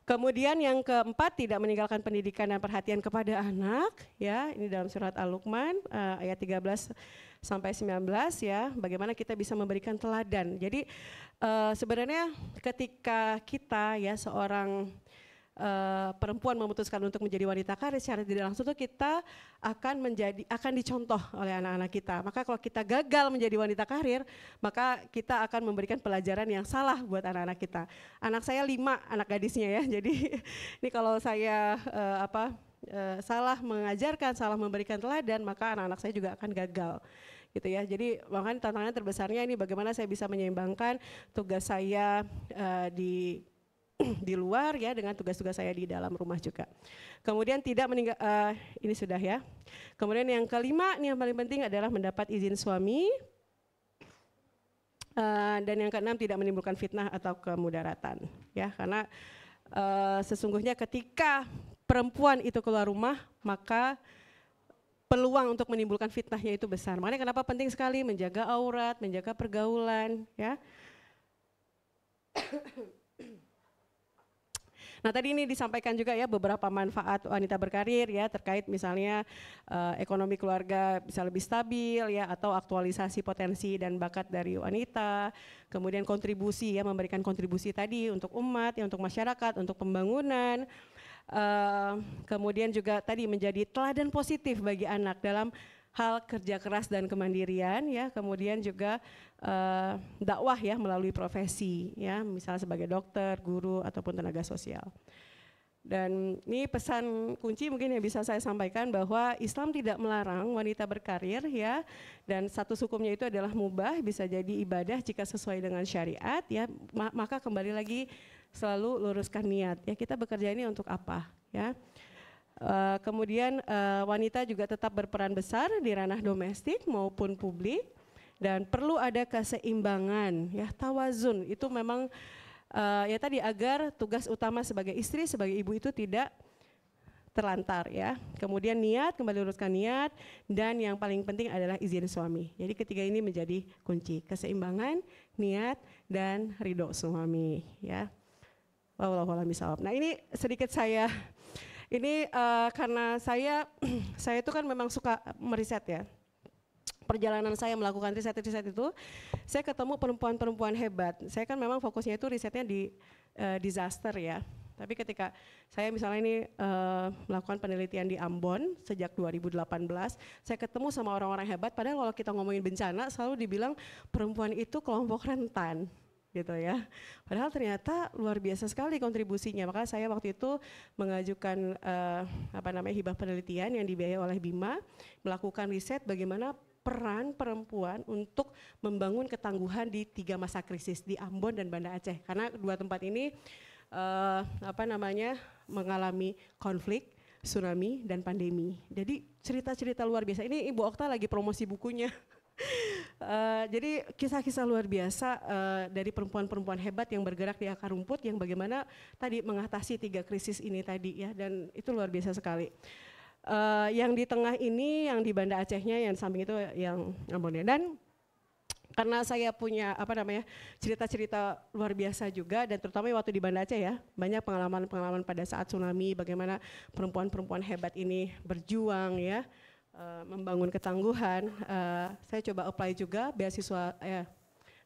Kemudian yang keempat, tidak meninggalkan pendidikan dan perhatian kepada anak ya. Ini dalam surat Al-Luqman ayat 13 sampai 19 ya. Bagaimana kita bisa memberikan teladan. Jadi sebenarnya ketika kita ya seorang perempuan memutuskan untuk menjadi wanita karir, secara tidak langsung itu kita akan dicontoh oleh anak-anak kita. Maka kalau kita gagal menjadi wanita karir, maka kita akan memberikan pelajaran yang salah buat anak-anak kita. Anak saya 5 anak gadisnya ya, jadi ini kalau saya salah mengajarkan, salah memberikan teladan, maka anak-anak saya juga akan gagal. Gitu ya. Jadi makanya tantangan terbesarnya ini bagaimana saya bisa menyeimbangkan tugas saya di luar ya dengan tugas-tugas saya di dalam rumah juga. Kemudian tidak ini sudah ya. Kemudian yang kelima, ini yang paling penting adalah mendapat izin suami. Dan yang keenam, tidak menimbulkan fitnah atau kemudaratan ya, karena sesungguhnya ketika perempuan itu keluar rumah, maka peluang untuk menimbulkan fitnahnya itu besar. Makanya kenapa penting sekali menjaga aurat, menjaga pergaulan ya. Nah tadi ini disampaikan juga ya beberapa manfaat wanita berkarir ya, terkait misalnya ekonomi keluarga bisa lebih stabil ya, atau aktualisasi potensi dan bakat dari wanita, kemudian kontribusi ya, memberikan kontribusi tadi untuk umat ya, untuk masyarakat, untuk pembangunan, kemudian juga tadi menjadi teladan positif bagi anak dalam hal kerja keras dan kemandirian ya, kemudian juga dakwah ya melalui profesi ya, misalnya sebagai dokter, guru ataupun tenaga sosial. Dan ini pesan kunci mungkin yang bisa saya sampaikan, bahwa Islam tidak melarang wanita berkarir ya, dan status hukumnya itu adalah mubah, bisa jadi ibadah jika sesuai dengan syariat ya, maka kembali lagi selalu luruskan niat ya, kita bekerja ini untuk apa ya. Kemudian wanita juga tetap berperan besar di ranah domestik maupun publik, dan perlu ada keseimbangan ya, tawazun itu memang ya tadi, agar tugas utama sebagai istri, sebagai ibu itu tidak terlantar ya. Kemudian niat, kembali luruskan niat, dan yang paling penting adalah izin suami. Jadi ketiga ini menjadi kunci, keseimbangan, niat, dan ridho suami ya. Wallahu a'lam bishawab. Nah ini sedikit saya ini karena saya itu kan memang suka meriset ya. Perjalanan saya melakukan riset itu, saya ketemu perempuan-perempuan hebat. Saya kan memang fokusnya itu risetnya di disaster ya. Tapi ketika saya misalnya ini melakukan penelitian di Ambon sejak 2018, saya ketemu sama orang-orang hebat, padahal kalau kita ngomongin bencana selalu dibilang perempuan itu kelompok rentan gitu ya. Padahal ternyata luar biasa sekali kontribusinya. Maka saya waktu itu mengajukan hibah penelitian yang dibiayai oleh BIMA, melakukan riset bagaimana peran perempuan untuk membangun ketangguhan di 3 masa krisis di Ambon dan Banda Aceh. Karena 2 tempat ini mengalami konflik, tsunami dan pandemi. Jadi cerita-cerita luar biasa. Ini Ibu Okta lagi promosi bukunya. Jadi kisah-kisah luar biasa dari perempuan-perempuan hebat yang bergerak di akar rumput yang bagaimana tadi mengatasi 3 krisis ini tadi ya, dan itu luar biasa sekali. Yang di tengah ini yang di Banda Acehnya, yang samping itu yang Ambonnya. Dan karena saya punya cerita-cerita luar biasa juga, dan terutama waktu di Banda Aceh ya, banyak pengalaman-pengalaman pada saat tsunami, bagaimana perempuan-perempuan hebat ini berjuang ya, membangun ketangguhan. Saya coba apply juga beasiswa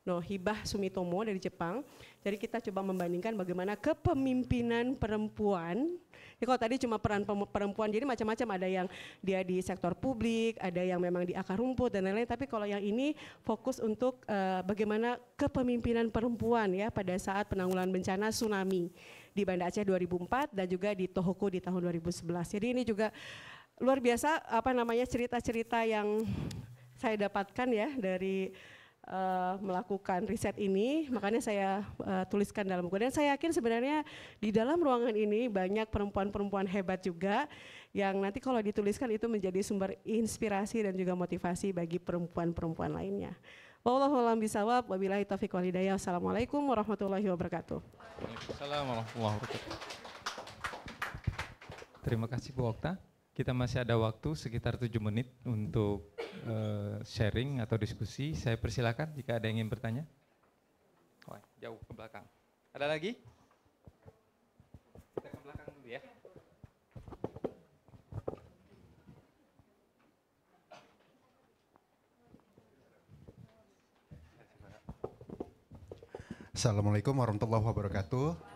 Hibah Sumitomo dari Jepang. Jadi kita coba membandingkan bagaimana kepemimpinan perempuan. Ya kalau tadi cuma peran perempuan, jadi macam-macam, ada yang dia di sektor publik, ada yang memang di akar rumput dan lain-lain. Tapi kalau yang ini fokus untuk bagaimana kepemimpinan perempuan ya pada saat penanggulangan bencana tsunami di Banda Aceh 2004 dan juga di Tohoku di tahun 2011. Jadi ini juga luar biasa cerita-cerita yang saya dapatkan ya dari melakukan riset ini, makanya saya tuliskan dalam buku. Dan saya yakin sebenarnya di dalam ruangan ini banyak perempuan-perempuan hebat juga yang nanti kalau dituliskan itu menjadi sumber inspirasi dan juga motivasi bagi perempuan-perempuan lainnya. Wallahu a'lam bishawab, wabillahi taufiq wal hidayah. Assalamualaikum warahmatullahi wabarakatuh. Waalaikumsalam warahmatullahi wabarakatuh. Terima kasih Bu Okta. Kita masih ada waktu sekitar 7 menit untuk sharing atau diskusi. Saya persilakan jika ada yang ingin bertanya. Oh, jauh ke belakang. Ada lagi? Kita ke belakang dulu ya. Assalamualaikum warahmatullahi wabarakatuh.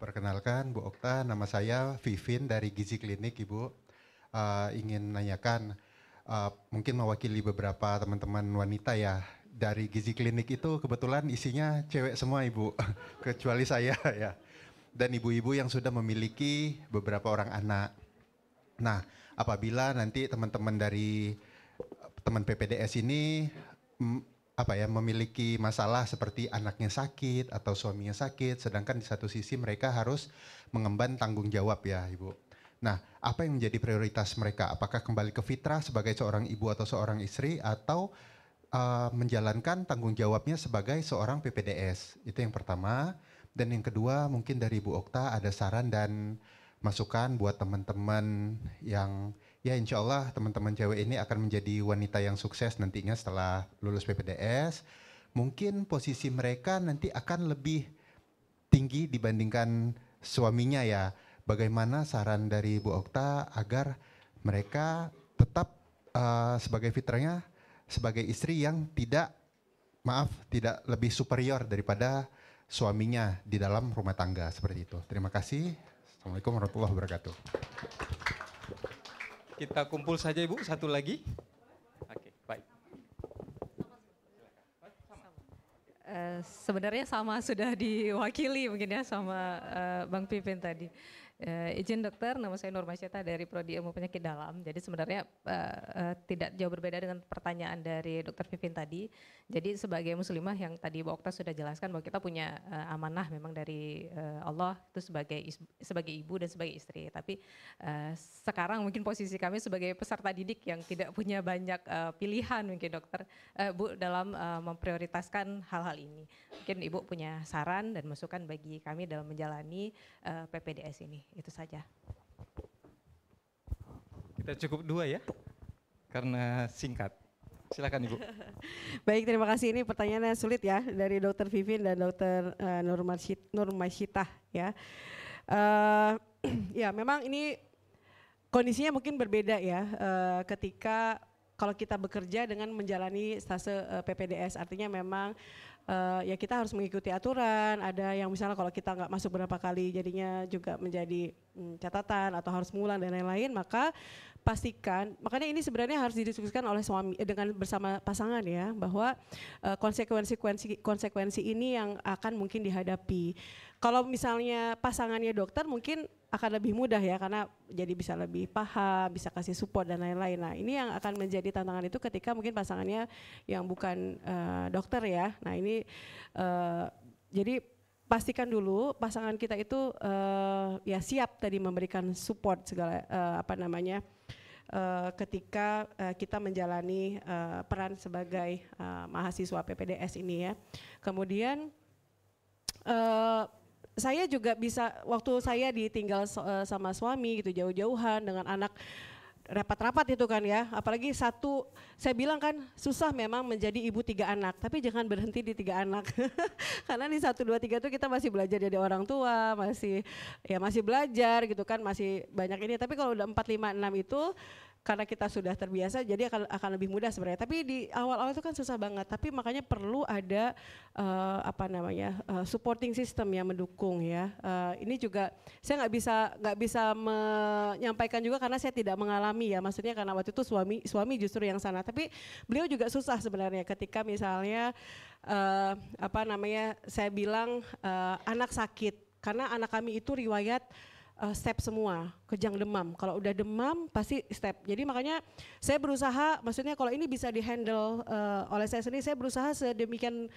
Perkenalkan Bu Okta, nama saya Vivin dari Gizi Klinik Ibu. Ingin nanyakan, mungkin mewakili beberapa teman-teman wanita ya. Dari Gizi Klinik itu kebetulan isinya cewek semua Ibu, kecuali saya ya. Dan ibu-ibu yang sudah memiliki beberapa orang anak. Nah, apabila nanti teman-teman dari teman PPDS ini memiliki masalah seperti anaknya sakit atau suaminya sakit, sedangkan di satu sisi mereka harus mengemban tanggung jawab ya Ibu. Nah, apa yang menjadi prioritas mereka? Apakah kembali ke fitrah sebagai seorang ibu atau seorang istri, atau menjalankan tanggung jawabnya sebagai seorang PPDS? Itu yang pertama. Dan yang kedua, mungkin dari Bu Okta ada saran dan masukan buat teman-teman yang ya insya Allah teman-teman cewek ini akan menjadi wanita yang sukses nantinya setelah lulus PPDS. Mungkin posisi mereka nanti akan lebih tinggi dibandingkan suaminya ya. Bagaimana saran dari Bu Okta agar mereka tetap sebagai fitrahnya sebagai istri yang tidak lebih superior daripada suaminya di dalam rumah tangga seperti itu. Terima kasih. Assalamualaikum warahmatullahi wabarakatuh. Kita kumpul saja Ibu, satu lagi. Oke, baik. Sebenarnya sama sudah diwakili mungkin ya sama Bang Pipin tadi. Izin dokter, nama saya Nur Masyita dari Prodi Ilmu Penyakit Dalam. Jadi sebenarnya tidak jauh berbeda dengan pertanyaan dari Dokter Pipin tadi. Jadi sebagai muslimah yang tadi Bu Okta sudah jelaskan bahwa kita punya amanah memang dari Allah itu sebagai ibu dan sebagai istri. Tapi sekarang mungkin posisi kami sebagai peserta didik yang tidak punya banyak pilihan mungkin dokter Bu dalam memprioritaskan hal-hal ini. Mungkin Ibu punya saran dan masukan bagi kami dalam menjalani PPDS ini. Itu saja. Kita cukup 2 ya, karena singkat. Silakan Ibu. Baik, terima kasih. Ini pertanyaannya sulit ya dari Dr. Vivin dan Dr. Nur Masyitah ya. Ya memang ini kondisinya mungkin berbeda ya ketika kalau kita bekerja dengan menjalani stase PPDS, artinya memang ya kita harus mengikuti aturan. Ada yang misalnya kalau kita nggak masuk berapa kali jadinya juga menjadi catatan atau harus mengulang dan lain-lain, maka pastikan, makanya ini sebenarnya harus didiskusikan oleh suami dengan bersama pasangan ya, bahwa konsekuensi ini yang akan mungkin dihadapi. Kalau misalnya pasangannya dokter mungkin akan lebih mudah ya, karena jadi bisa lebih paham, bisa kasih support dan lain-lain. Nah ini yang akan menjadi tantangan itu ketika mungkin pasangannya yang bukan dokter ya. Nah ini jadi pastikan dulu pasangan kita itu ya siap tadi memberikan support segala ketika kita menjalani peran sebagai mahasiswa PPDS ini ya. Kemudian saya juga bisa, waktu saya ditinggal sama suami gitu jauh-jauhan dengan anak rapat-rapat itu kan ya, apalagi satu, saya bilang kan susah memang menjadi ibu 3 anak, tapi jangan berhenti di 3 anak. Karena di 1, 2, 3 itu kita masih belajar jadi orang tua, masih belajar gitu kan, masih banyak ini. Tapi kalau udah 4, 5, 6 itu karena kita sudah terbiasa jadi akan lebih mudah sebenarnya. Tapi di awal-awal itu kan susah banget, tapi makanya perlu ada supporting system yang mendukung ya. Ini juga saya nggak bisa menyampaikan juga karena saya tidak mengalami ya, maksudnya karena waktu itu suami justru yang sana. Tapi beliau juga susah sebenarnya ketika misalnya saya bilang anak sakit, karena anak kami itu riwayat step semua, kejang demam. Kalau udah demam pasti step. Jadi makanya saya berusaha, maksudnya kalau ini bisa dihandle oleh saya sendiri, saya berusaha sedemikian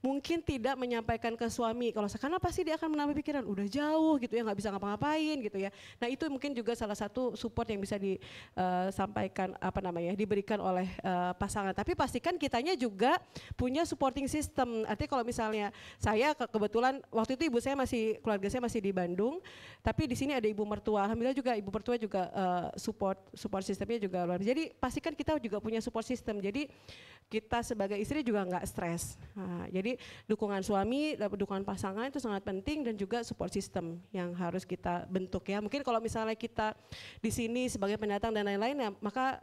mungkin tidak menyampaikan ke suami kalau karena pasti dia akan menambah pikiran udah jauh gitu ya, nggak bisa ngapa-ngapain gitu ya. Nah itu mungkin juga salah satu support yang bisa disampaikan diberikan oleh pasangan. Tapi pastikan kitanya juga punya supporting system. Artinya kalau misalnya saya kebetulan waktu itu keluarga saya masih di Bandung, tapi di sini ada ibu mertua. Alhamdulillah juga ibu mertua juga support sistemnya juga luar biasa. Jadi pastikan kita juga punya support system. Jadi kita sebagai istri juga nggak stres. Nah, jadi dukungan suami, dukungan pasangan itu sangat penting, dan juga support system yang harus kita bentuk ya. Mungkin kalau misalnya kita di sini sebagai pendatang dan lain-lain ya, maka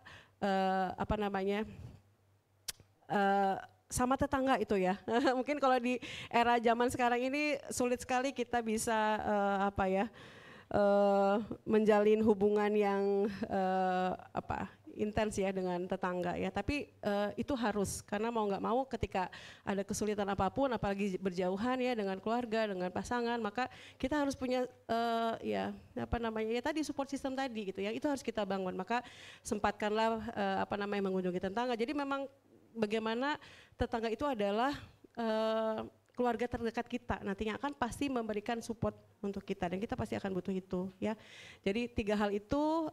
sama tetangga itu ya. Mungkin kalau di era zaman sekarang ini sulit sekali kita bisa menjalin hubungan yang intens ya dengan tetangga ya, tapi itu harus, karena mau nggak mau ketika ada kesulitan apapun, apalagi berjauhan ya dengan keluarga, dengan pasangan, maka kita harus punya tadi support system tadi gitu ya, itu harus kita bangun. Maka sempatkanlah mengunjungi tetangga. Jadi memang bagaimana tetangga itu adalah keluarga terdekat kita, nantinya akan pasti memberikan support untuk kita, dan kita pasti akan butuh itu ya. Jadi 3 hal itu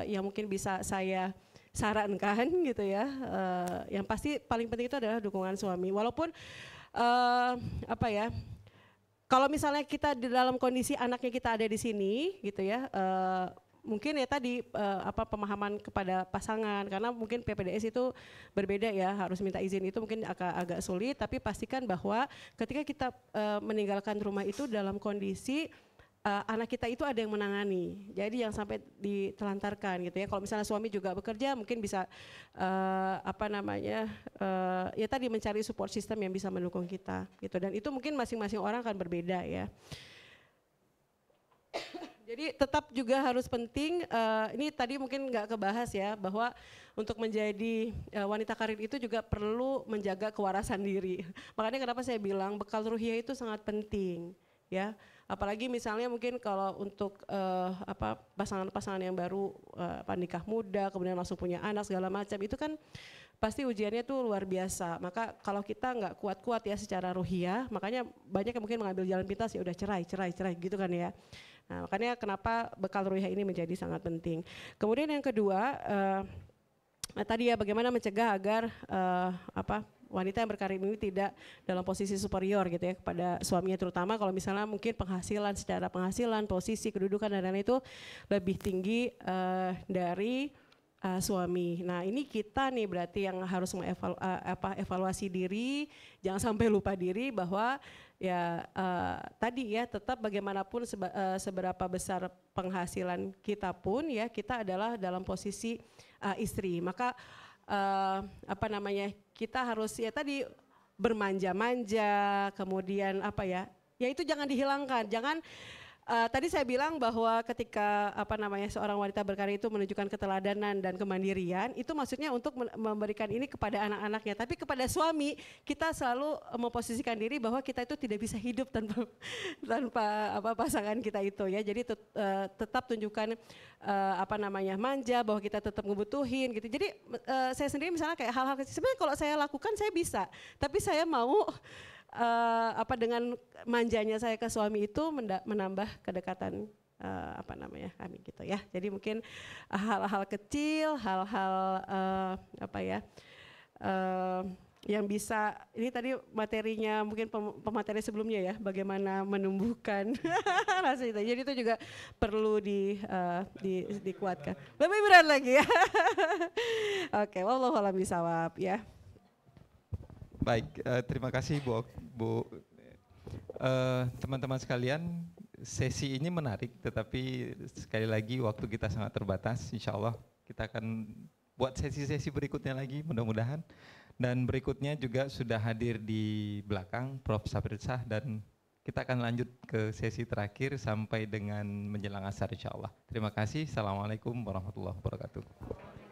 yang mungkin bisa saya sarankan gitu ya. Yang pasti paling penting itu adalah dukungan suami. Walaupun kalau misalnya kita di dalam kondisi anaknya kita ada di sini gitu ya, mungkin ya tadi pemahaman kepada pasangan, karena mungkin PPDS itu berbeda ya, harus minta izin itu mungkin agak sulit, tapi pastikan bahwa ketika kita meninggalkan rumah itu dalam kondisi anak kita itu ada yang menangani, jadi yang sampai ditelantarkan gitu ya. Kalau misalnya suami juga bekerja mungkin bisa ya tadi mencari support system yang bisa mendukung kita gitu, dan itu mungkin masing-masing orang akan berbeda ya. Jadi tetap juga harus penting, ini tadi mungkin nggak kebahas ya, bahwa untuk menjadi wanita karir itu juga perlu menjaga kewarasan diri. Makanya kenapa saya bilang bekal ruhiyah itu sangat penting ya. Apalagi misalnya mungkin kalau untuk pasangan-pasangan yang baru nikah muda, kemudian langsung punya anak segala macam, itu kan pasti ujiannya tuh luar biasa. Maka kalau kita nggak kuat-kuat ya secara ruhiyah, makanya banyak yang mungkin mengambil jalan pintas, ya udah cerai gitu kan ya. Nah, makanya kenapa bekal ruhiyah ini menjadi sangat penting. Kemudian yang kedua, tadi ya bagaimana mencegah agar wanita yang berkarir ini tidak dalam posisi superior gitu ya kepada suaminya, terutama kalau misalnya mungkin secara penghasilan, posisi, kedudukan dan lain-lain itu lebih tinggi dari suami. Nah ini kita nih berarti yang harus evaluasi diri, jangan sampai lupa diri bahwa ya tadi ya tetap bagaimanapun seberapa besar penghasilan kita pun ya kita adalah dalam posisi istri. Maka apa namanya, kita harus ya tadi bermanja-manja, kemudian apa ya itu jangan dihilangkan, jangan. Tadi saya bilang bahwa ketika apa namanya seorang wanita berkarir itu menunjukkan keteladanan dan kemandirian, itu maksudnya untuk memberikan ini kepada anak-anaknya. Tapi kepada suami kita selalu memposisikan diri bahwa kita itu tidak bisa hidup tanpa apa pasangan kita itu ya. Jadi tetap tunjukkan apa namanya manja, bahwa kita tetap ngebutuhin gitu. Jadi saya sendiri misalnya kayak hal-hal kecil, sebenarnya kalau saya lakukan saya bisa, tapi saya mau apa dengan manjanya saya ke suami itu menambah kedekatan apa namanya kami gitu ya. Jadi mungkin hal-hal kecil, hal-hal apa ya yang bisa, ini tadi materinya mungkin pemateri sebelumnya ya, bagaimana menumbuhkan rasa itu. Jadi itu juga perlu dikuatkan. Lebih berat lagi ya. Oke, wallahu a'lam bishawab ya. Baik, terima kasih Bu. Teman-teman sekalian, sesi ini menarik, tetapi sekali lagi waktu kita sangat terbatas. Insya Allah kita akan buat sesi-sesi berikutnya lagi, mudah-mudahan. Dan berikutnya juga sudah hadir di belakang Prof. Sabri Shah, dan kita akan lanjut ke sesi terakhir sampai dengan menjelang asar insya Allah. Terima kasih. Assalamualaikum warahmatullahi wabarakatuh.